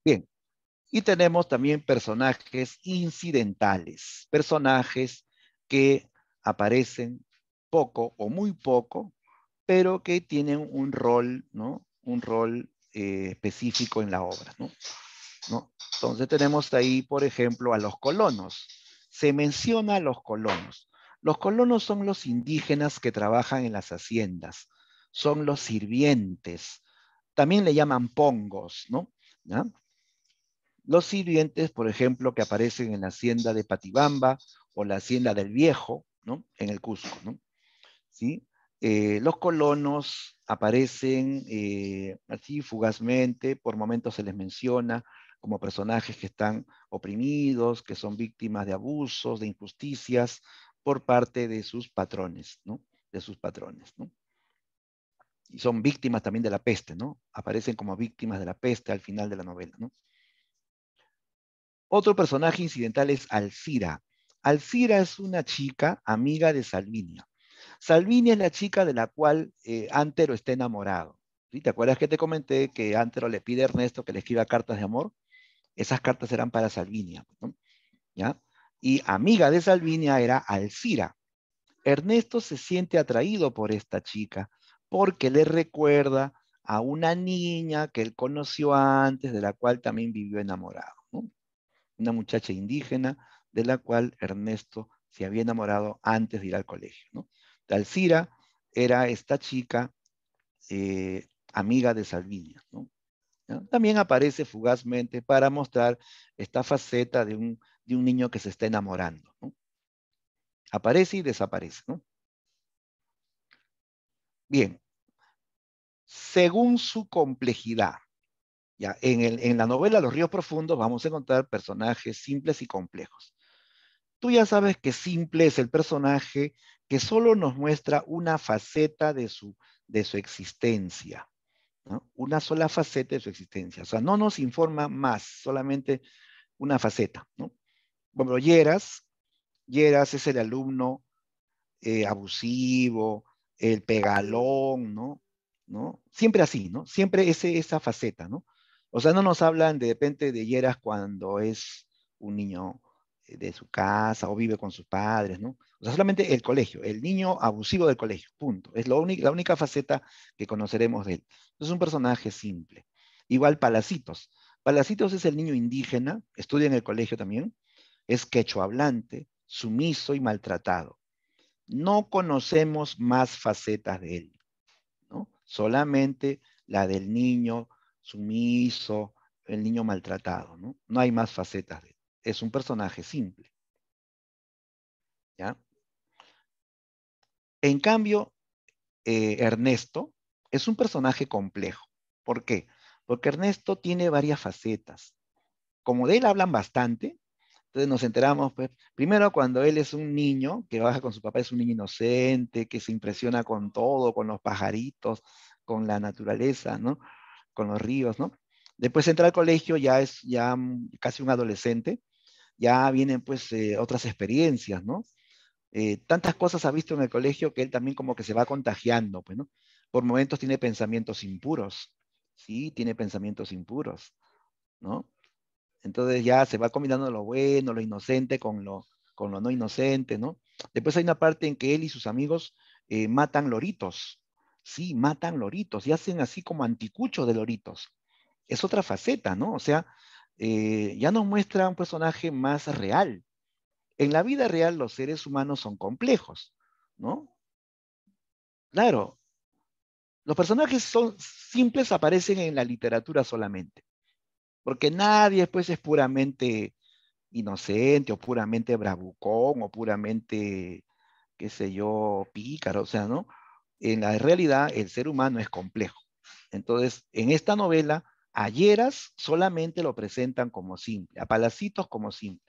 Bien, y tenemos también personajes incidentales, personajes que aparecen poco o muy poco, pero que tienen un rol, ¿no? Un rol específico en la obra, ¿no? ¿No? Entonces tenemos ahí, por ejemplo, a los colonos. Se menciona a los colonos. Los colonos son los indígenas que trabajan en las haciendas, son los sirvientes. También le llaman pongos, ¿no? ¿Ya? Los sirvientes, por ejemplo, que aparecen en la hacienda de Patibamba o la hacienda del Viejo, ¿no? En el Cusco, ¿no? ¿Sí? Los colonos aparecen así fugazmente, por momentos se les menciona como personajes que están oprimidos, que son víctimas de abusos, de injusticias por parte de sus patrones, ¿no? De sus patrones, ¿no? Y son víctimas también de la peste, ¿no? Aparecen como víctimas de la peste al final de la novela, ¿no? Otro personaje incidental es Alcira. Alcira es una chica amiga de Salvinia. Salvinia es la chica de la cual Antero está enamorado. ¿Sí? ¿Te acuerdas que te comenté que Antero le pide a Ernesto que le escriba cartas de amor? Esas cartas eran para Salvinia, ¿no? ¿Ya? Y amiga de Salvinia era Alcira. Ernesto se siente atraído por esta chica porque le recuerda a una niña que él conoció antes, de la cual también vivió enamorado, ¿no? Una muchacha indígena de la cual Ernesto se había enamorado antes de ir al colegio, ¿no? Alcira era esta chica amiga de Salvinia, ¿no? ¿Ya? También aparece fugazmente para mostrar esta faceta de un niño que se está enamorando, ¿no? Aparece y desaparece, ¿no? Bien, según su complejidad. Ya, en la novela Los Ríos Profundos vamos a encontrar personajes simples y complejos. Tú ya sabes que simple es el personaje que solo nos muestra una faceta de su existencia, ¿no? Una sola faceta de su existencia. O sea, no nos informa más, solamente una faceta, ¿no? Bueno, Lleras es el alumno abusivo, el pegalón, ¿no? ¿No? Siempre así, ¿no? Siempre esa faceta, ¿no? O sea, no nos hablan de repente de Lleras cuando es un niño de su casa o vive con sus padres, ¿no? O sea, solamente el colegio, el niño abusivo del colegio, punto. Es la única faceta que conoceremos de él. Es un personaje simple. Igual Palacitos. Palacitos es el niño indígena, estudia en el colegio también, es quechua hablante, sumiso y maltratado. No conocemos más facetas de él, ¿no? Solamente la del niño sumiso, el niño maltratado, ¿no? No hay más facetas de él. Es un personaje simple, ¿ya? En cambio, Ernesto es un personaje complejo. ¿Por qué? Porque Ernesto tiene varias facetas. Como de él hablan bastante, entonces nos enteramos, pues, primero cuando él es un niño, que baja con su papá, es un niño inocente, que se impresiona con todo, con los pajaritos, con la naturaleza, ¿no? Con los ríos, ¿no? Después entra al colegio, ya es ya casi un adolescente, ya vienen pues otras experiencias, ¿no? Tantas cosas ha visto en el colegio que él también como que se va contagiando, pues, ¿no? Por momentos tiene pensamientos impuros, sí, tiene pensamientos impuros, ¿no? Entonces ya se va combinando lo bueno, lo inocente con lo no inocente, ¿no? Después hay una parte en que él y sus amigos matan loritos. Sí, matan loritos y hacen así como anticuchos de loritos. Es otra faceta, ¿no? O sea, ya nos muestra un personaje más real. En la vida real los seres humanos son complejos, ¿no? Claro, los personajes son simples, aparecen en la literatura solamente, porque nadie pues es puramente inocente o puramente bravucón o puramente, qué sé yo, pícaro, o sea, ¿no? En la realidad el ser humano es complejo. Entonces, en esta novela, a Lleras solamente lo presentan como simple, a Palacitos como simple.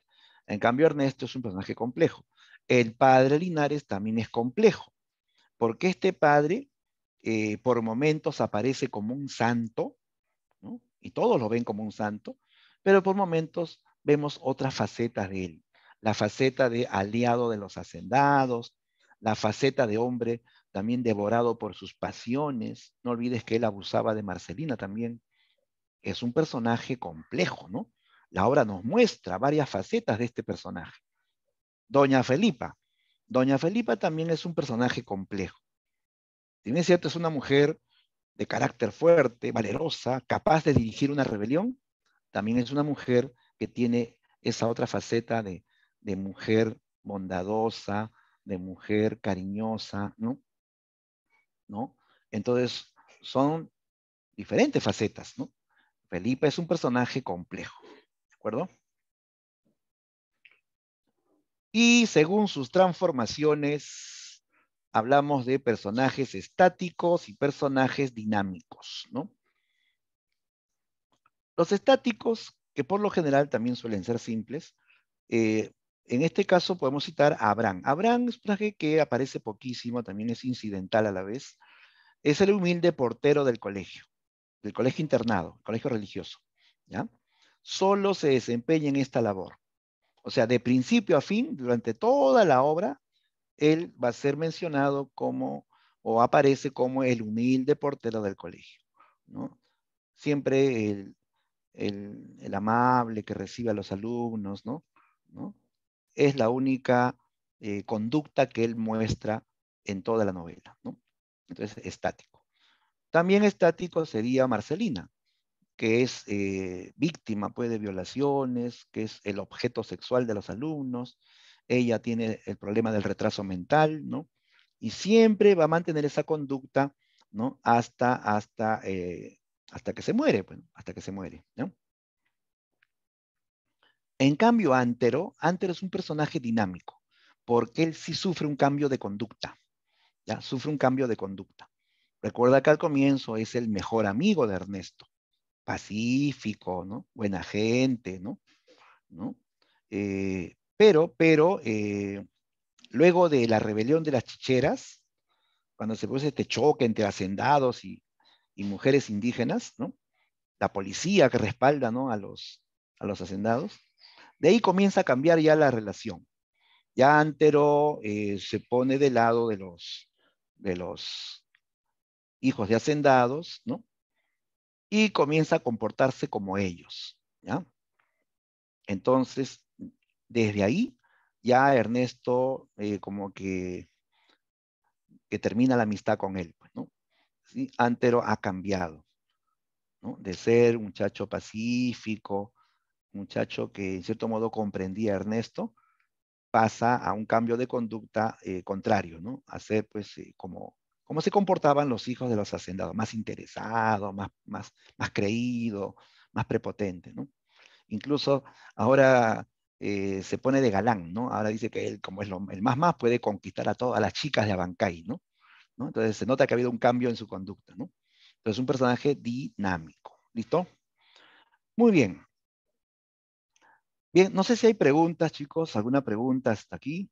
En cambio, Ernesto es un personaje complejo. El padre Linares también es complejo, porque este padre por momentos aparece como un santo, ¿no? Y todos lo ven como un santo, pero por momentos vemos otras facetas de él. La faceta de aliado de los hacendados, la faceta de hombre también devorado por sus pasiones. No olvides que él abusaba de Marcelina también. Es un personaje complejo, ¿no? La obra nos muestra varias facetas de este personaje. Doña Felipa. Doña Felipa también es un personaje complejo. Si bien es cierto, es una mujer de carácter fuerte, valerosa, capaz de dirigir una rebelión, también es una mujer que tiene esa otra faceta de mujer bondadosa, de mujer cariñosa, ¿no? ¿No? Entonces, son diferentes facetas, ¿no? Felipe es un personaje complejo, ¿de acuerdo? Y según sus transformaciones, hablamos de personajes estáticos y personajes dinámicos, ¿no? Los estáticos, que por lo general también suelen ser simples, en este caso podemos citar a Abraham. Abraham es un personaje que aparece poquísimo, también es incidental a la vez. Es el humilde portero del colegio internado, colegio religioso, ¿ya? Solo se desempeña en esta labor. O sea, de principio a fin, durante toda la obra, él va a ser mencionado como, o aparece como el humilde portero del colegio, ¿no? Siempre el amable que recibe a los alumnos, ¿no? ¿No? Es la única conducta que él muestra en toda la novela, ¿no? Entonces, estático. También estático sería Marcelina, que es víctima pues, de violaciones, que es el objeto sexual de los alumnos. Ella tiene el problema del retraso mental, ¿no? Y siempre va a mantener esa conducta, ¿no? Hasta que se muere, bueno, hasta que se muere, ¿no? En cambio, Antero es un personaje dinámico, porque él sí sufre un cambio de conducta, ¿ya? Sufre un cambio de conducta. Recuerda que al comienzo es el mejor amigo de Ernesto, pacífico, ¿no? Buena gente, ¿no? ¿No? Pero luego de la rebelión de las chicheras, cuando se produce este choque entre hacendados y mujeres indígenas, ¿no? La policía que respalda, ¿no? a los hacendados, de ahí comienza a cambiar ya la relación. Ya Antero se pone del lado de los hijos de hacendados, ¿no? Y comienza a comportarse como ellos, ¿ya? Entonces, desde ahí, ya Ernesto como que termina la amistad con él, pues, ¿no? ¿Sí? Antero ha cambiado, ¿no? De ser un muchacho pacífico, muchacho que en cierto modo comprendía a Ernesto, pasa a un cambio de conducta contrario, ¿no? A ser pues como se comportaban los hijos de los hacendados, más interesados, más creído, más prepotente, ¿no? Incluso ahora se pone de galán, ¿no? Ahora dice que él, como es el más, puede conquistar a todas las chicas de Abancay, ¿no? ¿No? Entonces se nota que ha habido un cambio en su conducta, ¿no? Entonces un personaje dinámico, ¿listo? Muy bien. Bien, no sé si hay preguntas, chicos, alguna pregunta hasta aquí,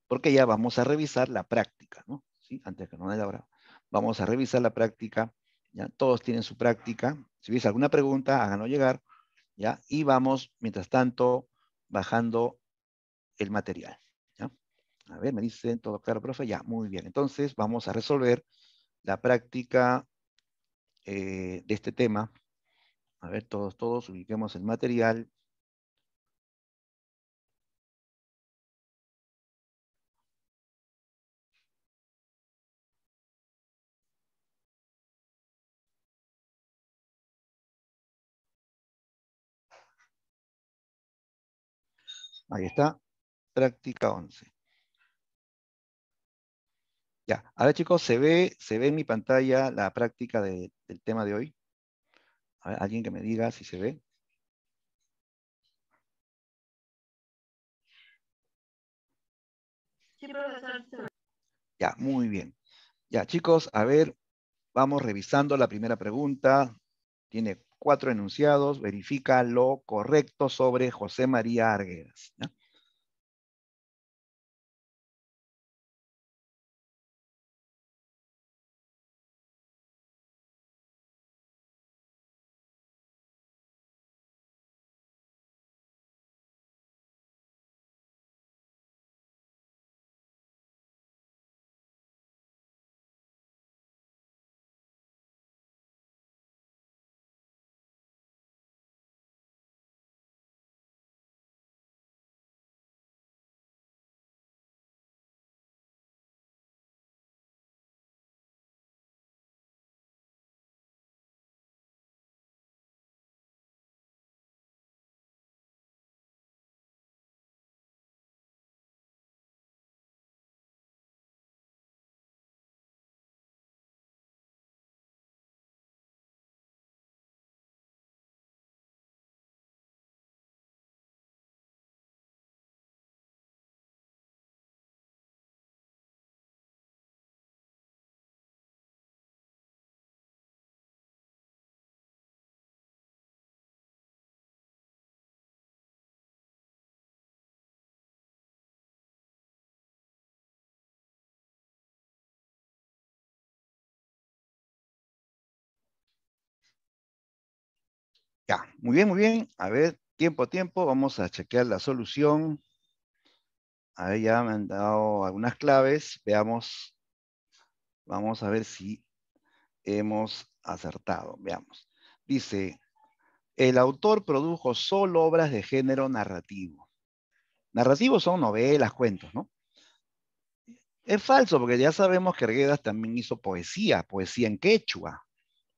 porque ya vamos a revisar la práctica, ¿no? ¿Sí? Antes que no dé la hora. Vamos a revisar la práctica, ¿ya? Todos tienen su práctica. Si hubiese alguna pregunta, háganlo llegar, ¿ya? Y vamos, mientras tanto, bajando el material, ¿ya? A ver, me dicen todo claro, profe, ya, muy bien. Entonces, vamos a resolver la práctica de este tema. A ver, todos, ubiquemos el material. Ahí está, práctica 11. Ya, a ver chicos, ¿se ve en mi pantalla la práctica del tema de hoy? A ver, alguien que me diga si se ve. Sí, profesor. Ya, muy bien. Ya, chicos, a ver, vamos revisando la primera pregunta. Tiene 4 enunciados. Verifica lo correcto sobre José María Arguedas, ¿ya? Ya, muy bien, muy bien. A ver, tiempo. Vamos a chequear la solución. A ver, ya me han dado algunas claves. Veamos. Vamos a ver si hemos acertado. Veamos. Dice, el autor produjo solo obras de género narrativo. Narrativos son novelas, cuentos, ¿no? Es falso, porque ya sabemos que Arguedas también hizo poesía en quechua,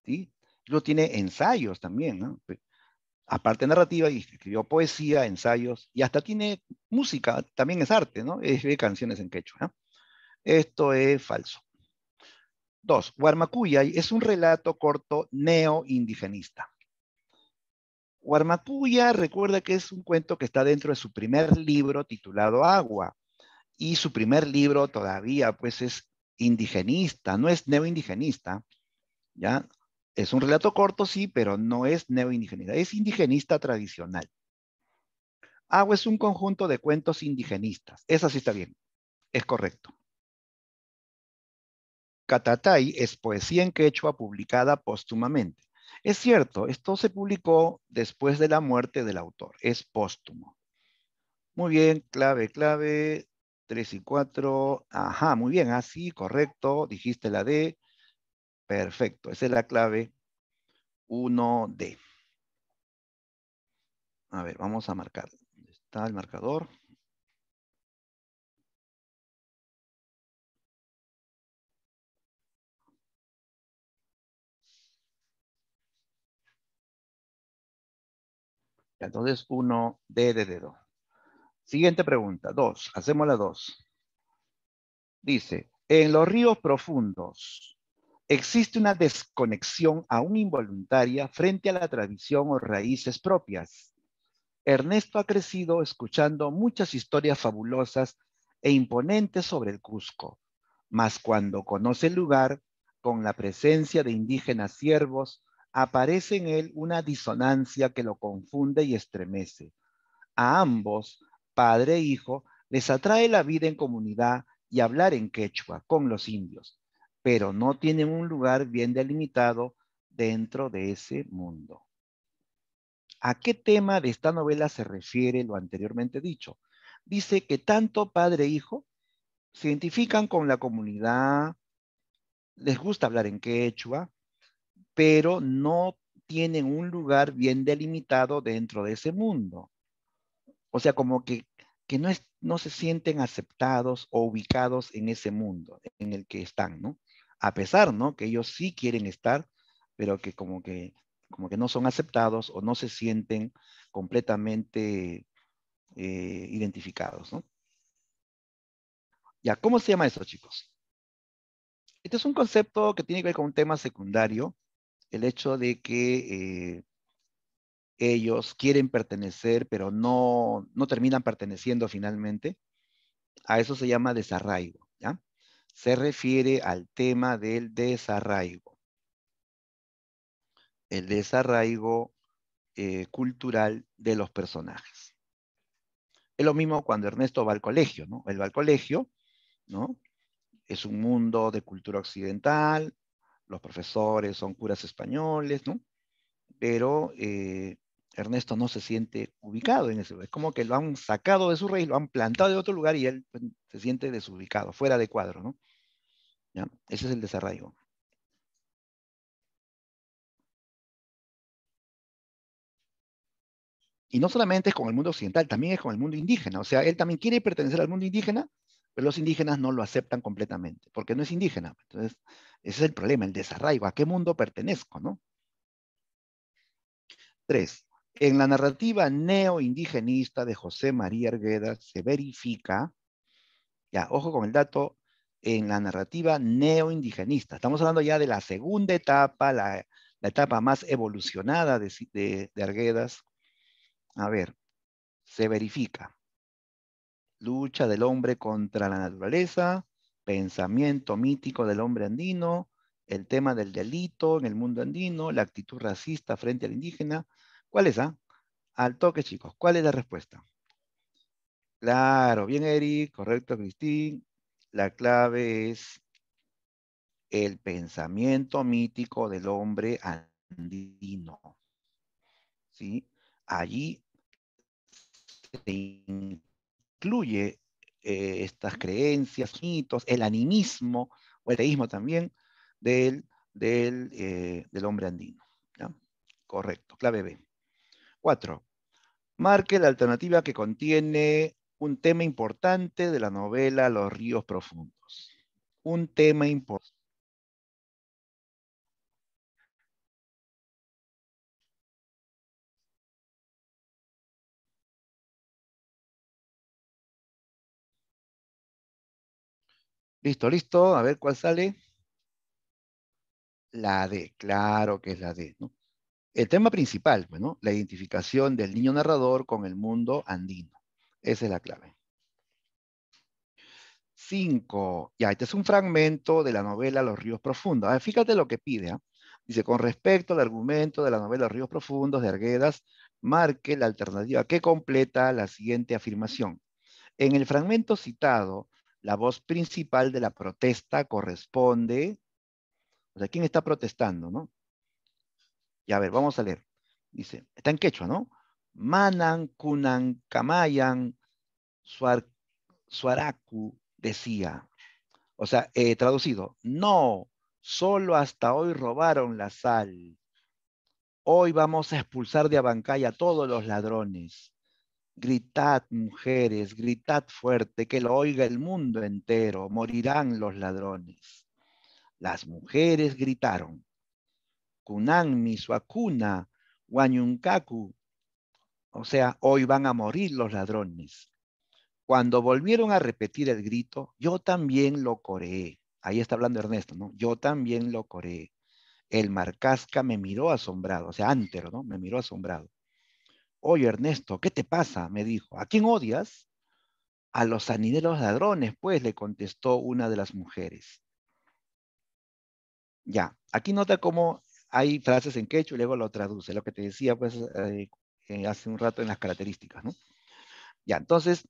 ¿sí? Luego tiene ensayos también, ¿no? Aparte de narrativa, y escribió poesía, ensayos, y hasta tiene música, también es arte, ¿no? Escribe canciones en quechua, ¿no? Esto es falso. 2. Guarmacuyay es un relato corto neo-indigenista. Guarmacuya recuerda que es un cuento que está dentro de su primer libro titulado Agua, y su primer libro todavía pues es indigenista, no es neoindigenista, ¿ya? Es un relato corto, sí, pero no es neoindigenista, es indigenista tradicional. Agua es un conjunto de cuentos indigenistas. Eso sí está bien, es correcto. Catatay es poesía en quechua publicada póstumamente. Es cierto, esto se publicó después de la muerte del autor, es póstumo. Muy bien, clave, 3 y 4. Ajá, muy bien, así, correcto, dijiste la D, perfecto, esa es la clave 1D. A ver, vamos a marcar. ¿Dónde está el marcador? Entonces, 1D de dedo. Siguiente pregunta, 2. Hacemos la 2. Dice, en los ríos profundos existe una desconexión aún involuntaria frente a la tradición o raíces propias. Ernesto ha crecido escuchando muchas historias fabulosas e imponentes sobre el Cusco, mas cuando conoce el lugar, con la presencia de indígenas siervos, aparece en él una disonancia que lo confunde y estremece. A ambos, padre e hijo, les atrae la vida en comunidad y hablar en quechua con los indios, pero no tienen un lugar bien delimitado dentro de ese mundo. ¿A qué tema de esta novela se refiere lo anteriormente dicho? Dice que tanto padre e hijo se identifican con la comunidad, les gusta hablar en quechua, pero no tienen un lugar bien delimitado dentro de ese mundo. O sea, como que no se sienten aceptados o ubicados en ese mundo en el que están, ¿no? A pesar, ¿no? Que ellos sí quieren estar, pero que como que no son aceptados o no se sienten completamente identificados, ¿no? Ya, ¿cómo se llama eso, chicos? Este es un concepto que tiene que ver con un tema secundario, el hecho de que ellos quieren pertenecer, pero no terminan perteneciendo finalmente. A eso se llama desarraigo, ¿ya? Se refiere al tema del desarraigo. El desarraigo cultural de los personajes. Es lo mismo cuando Ernesto va al colegio, ¿no? Él va al colegio, ¿no? Es un mundo de cultura occidental, los profesores son curas españoles, ¿no? Pero Ernesto no se siente ubicado en ese lugar. Es como que lo han sacado de su raíz, lo han plantado de otro lugar y él pues, se siente desubicado, fuera de cuadro, ¿no? ¿Ya? Ese es el desarraigo. Y no solamente es con el mundo occidental, también es con el mundo indígena. O sea, él también quiere pertenecer al mundo indígena, pero los indígenas no lo aceptan completamente, porque no es indígena. Entonces, ese es el problema, el desarraigo. ¿A qué mundo pertenezco, no? 3. En la narrativa neoindigenista de José María Arguedas se verifica, ya, ojo con el dato, en la narrativa neoindigenista. Estamos hablando ya de la segunda etapa, la etapa más evolucionada de Arguedas. A ver, se verifica. Lucha del hombre contra la naturaleza, pensamiento mítico del hombre andino, el tema del delito en el mundo andino, la actitud racista frente al indígena. ¿Cuál es, ah? Al toque, chicos. ¿Cuál es la respuesta? Claro, bien, Eric, correcto, Cristín. La clave es el pensamiento mítico del hombre andino. ¿Sí? Allí se incluye estas creencias, mitos, el animismo o el teísmo también del hombre andino. ¿Ya? Correcto, clave B. 4. Marque la alternativa que contiene un tema importante de la novela Los ríos profundos. Un tema importante. Listo, listo. A ver cuál sale. La D, claro que es la D, ¿no? El tema principal, bueno, la identificación del niño narrador con el mundo andino. Esa es la clave. 5. Ya, este es un fragmento de la novela Los Ríos Profundos. A ver, fíjate lo que pide. ¿Ah? Dice, con respecto al argumento de la novela Los Ríos Profundos de Arguedas, marque la alternativa que completa la siguiente afirmación. En el fragmento citado, la voz principal de la protesta corresponde, o sea, ¿quién está protestando, no? Ya, a ver, vamos a leer. Dice, está en quechua, ¿no? Manan kunan kamayan suaraku decía. O sea, traducido, no, solo hasta hoy robaron la sal. Hoy vamos a expulsar de Abancay a todos los ladrones. Gritad, mujeres, gritad fuerte, que lo oiga el mundo entero, morirán los ladrones. Las mujeres gritaron, Kunanmi, Suakuna, Huanyunkaku, o sea, hoy van a morir los ladrones. Cuando volvieron a repetir el grito, yo también lo coreé. Ahí está hablando Ernesto, ¿no? Yo también lo coreé. El Marcasca me miró asombrado, o sea, Antero, ¿no? Me miró asombrado. Oye, Ernesto, ¿qué te pasa? Me dijo. ¿A quién odias? A los sanideros ladrones, pues, le contestó una de las mujeres. Ya, aquí nota cómo hay frases en quechua y luego lo traduce, lo que te decía, pues, hace un rato en las características, ¿no? Ya, entonces,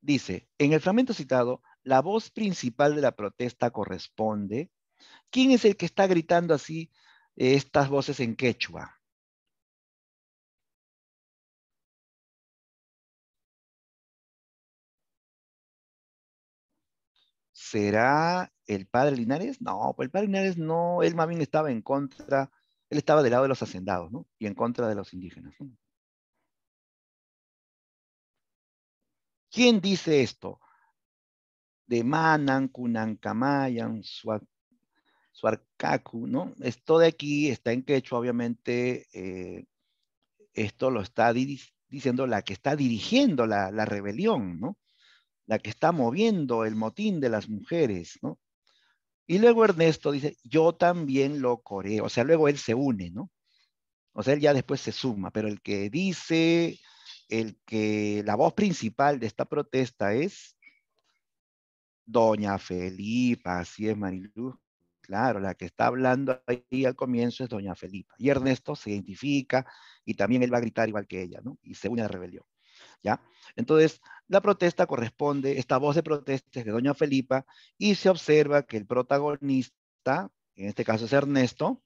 dice, en el fragmento citado, la voz principal de la protesta corresponde. ¿Quién es el que está gritando así estas voces en quechua? ¿Será el padre Linares? No, pues el padre Linares no, él más bien estaba en contra, él estaba del lado de los hacendados, ¿no? Y en contra de los indígenas, ¿no? ¿Quién dice esto? De Manan, Kunankamayan, Suarcacu, ¿no? Esto de aquí está en quechua, obviamente, esto lo está diciendo la que está dirigiendo la rebelión, ¿no? La que está moviendo el motín de las mujeres, ¿no? Y luego Ernesto dice, yo también lo coreo, o sea, luego él se une, ¿no? O sea, él ya después se suma, pero el que dice, la voz principal de esta protesta es Doña Felipa, así es Mariluz. Claro, la que está hablando ahí al comienzo es Doña Felipa. Y Ernesto se identifica y también él va a gritar igual que ella, ¿no? Y se une a la rebelión, ¿ya? Entonces, la protesta corresponde, esta voz de protesta es de Doña Felipa y se observa que el protagonista, en este caso es Ernesto,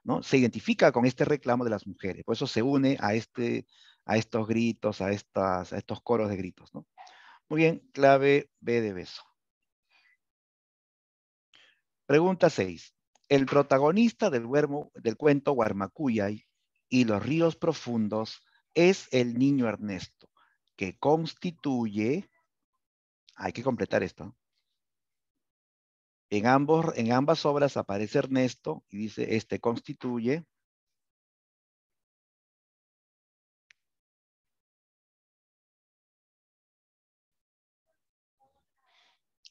¿no? Se identifica con este reclamo de las mujeres, por eso se une a estos gritos, a estos coros de gritos, ¿no? Muy bien, clave B de beso. Pregunta 6. El protagonista del cuento Guarmacuyay y los ríos profundos es el niño Ernesto, que constituye, hay que completar esto, en ambas obras aparece Ernesto y dice, este constituye.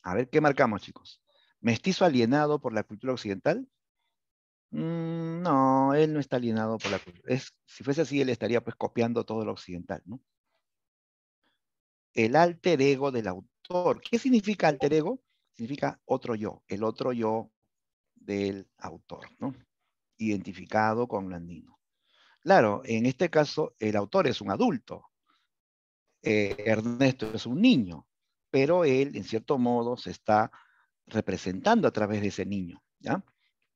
A ver, ¿qué marcamos, chicos? ¿Mestizo alienado por la cultura occidental? No, él no está alienado por la cultura. Si fuese así, él estaría pues copiando todo lo occidental, ¿no? El alter ego del autor. ¿Qué significa alter ego? Significa otro yo, el otro yo del autor, ¿no? Identificado con Blandino. Claro, en este caso el autor es un adulto, Ernesto es un niño, pero él en cierto modo se está representando a través de ese niño, ¿ya?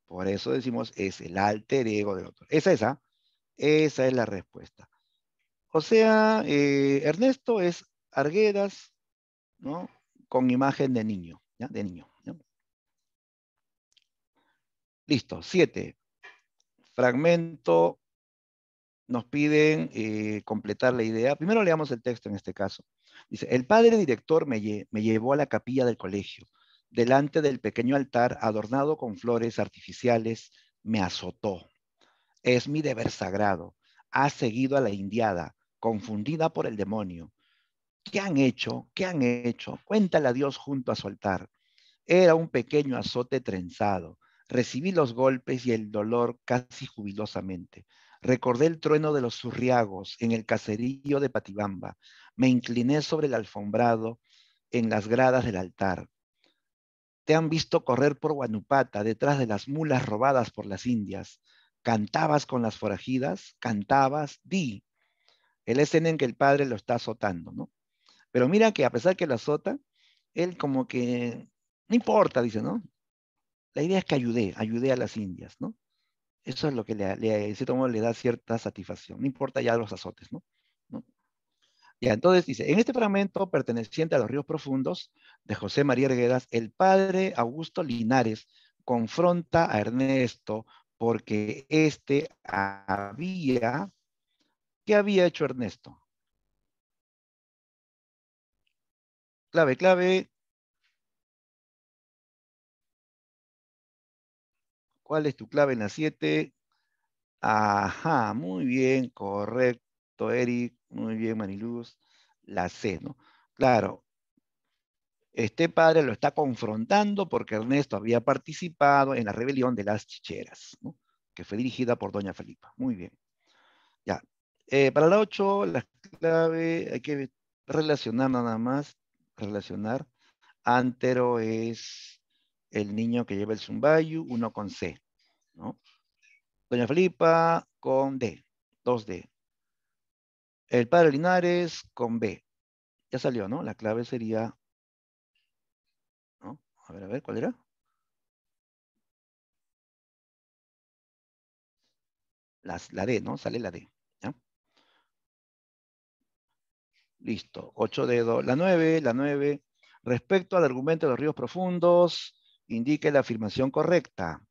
Por eso decimos es el alter ego del autor. Esa es la respuesta. O sea, Ernesto es Arguedas, ¿no? Con imagen de niño, ¿ya? De niño, ¿ya? Listo, 7. Fragmento, nos piden completar la idea. Primero leamos el texto en este caso. Dice, el padre director me llevó a la capilla del colegio. Delante del pequeño altar adornado con flores artificiales, me azotó. Es mi deber sagrado. Ha seguido a la indiada, confundida por el demonio. ¿Qué han hecho? ¿Qué han hecho? Cuéntale a Dios junto a su altar. Era un pequeño azote trenzado. Recibí los golpes y el dolor casi jubilosamente. Recordé el trueno de los zurriagos en el caserío de Patibamba. Me incliné sobre el alfombrado en las gradas del altar. te han visto correr por Guanupata, detrás de las mulas robadas por las indias. Cantabas con las forajidas, cantabas, di. El escena en que el padre lo está azotando, ¿no? Pero mira que a pesar que lo azota, él como que, no importa, dice, ¿no? La idea es que ayudé a las indias, ¿no? Eso es lo que de cierto modo le da cierta satisfacción. No importa ya los azotes, ¿no? ¿No? Ya, entonces dice, en este fragmento perteneciente a los ríos profundos de José María Arguedas, el padre Augusto Linares confronta a Ernesto porque ¿qué había hecho Ernesto? Clave, clave, ¿cuál es tu clave en la 7? Ajá, muy bien, correcto, Eric, muy bien, Mariluz, la C, ¿no? Claro, este padre lo está confrontando porque Ernesto había participado en la rebelión de las chicheras, ¿no? Que fue dirigida por doña Felipa. Muy bien. Ya. Para la 8, la clave, hay que relacionar nada más, relacionar. Antero es el niño que lleva el zumbayu, uno con C, ¿no? Doña Felipa con D, 2D. El padre Linares con B. Ya salió, ¿no? La clave sería, ¿no? A ver, ¿cuál era? La D, ¿no? Sale la D. ¿Ya? Listo. 8 dedos. La 9. Respecto al argumento de los ríos profundos, indique la afirmación correcta.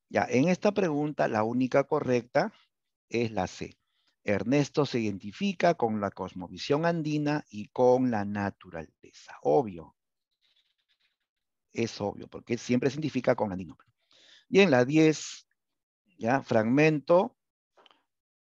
Ya, en esta pregunta, la única correcta es la C. Ernesto se identifica con la cosmovisión andina y con la naturaleza. Obvio. Es obvio, porque siempre se identifica con andino. Y en la 10, ya, fragmento.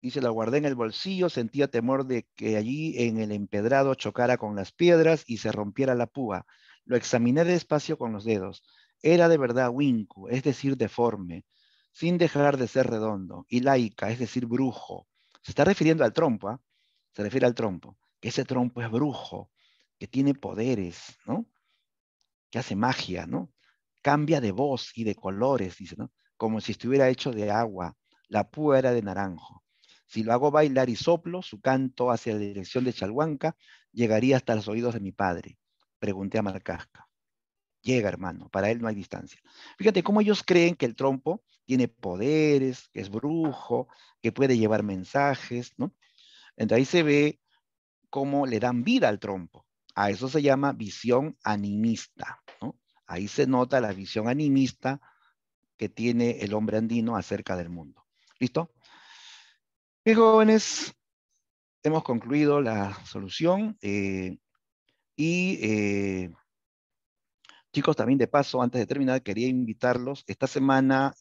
Dice, la guardé en el bolsillo, sentía temor de que allí en el empedrado chocara con las piedras y se rompiera la púa. Lo examiné despacio con los dedos. Era de verdad winku, es decir, deforme, sin dejar de ser redondo, y laica, es decir, brujo. Se está refiriendo al trompo, ¿ah? Se refiere al trompo, que ese trompo es brujo, que tiene poderes, ¿no? Que hace magia, ¿no? Cambia de voz y de colores, dice, ¿no? Como si estuviera hecho de agua. La púa era de naranjo. Si lo hago bailar y soplo, su canto hacia la dirección de Chalhuanca llegaría hasta los oídos de mi padre. Pregunté a Marcasca. Llega, hermano, para él no hay distancia. Fíjate cómo ellos creen que el trompo tiene poderes, que es brujo, que puede llevar mensajes, ¿no? Entonces ahí se ve cómo le dan vida al trompo. A eso se llama visión animista, ¿no? Ahí se nota la visión animista que tiene el hombre andino acerca del mundo. ¿Listo? Bien, jóvenes, hemos concluido la solución y chicos, también de paso, antes de terminar, quería invitarlos. Esta semana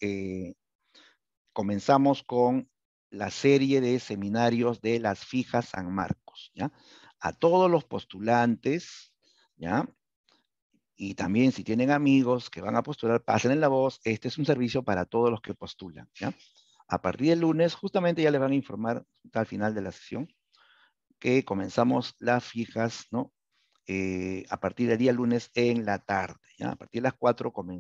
comenzamos con la serie de seminarios de las Fijas San Marcos, ¿ya? A todos los postulantes, ¿ya? Y también si tienen amigos que van a postular, pasen en la voz. Este es un servicio para todos los que postulan, ¿ya? A partir del lunes, justamente ya les van a informar al final de la sesión que comenzamos las fijas, ¿no? A partir del día lunes en la tarde, ¿ya? A partir de las 4 comenzamos.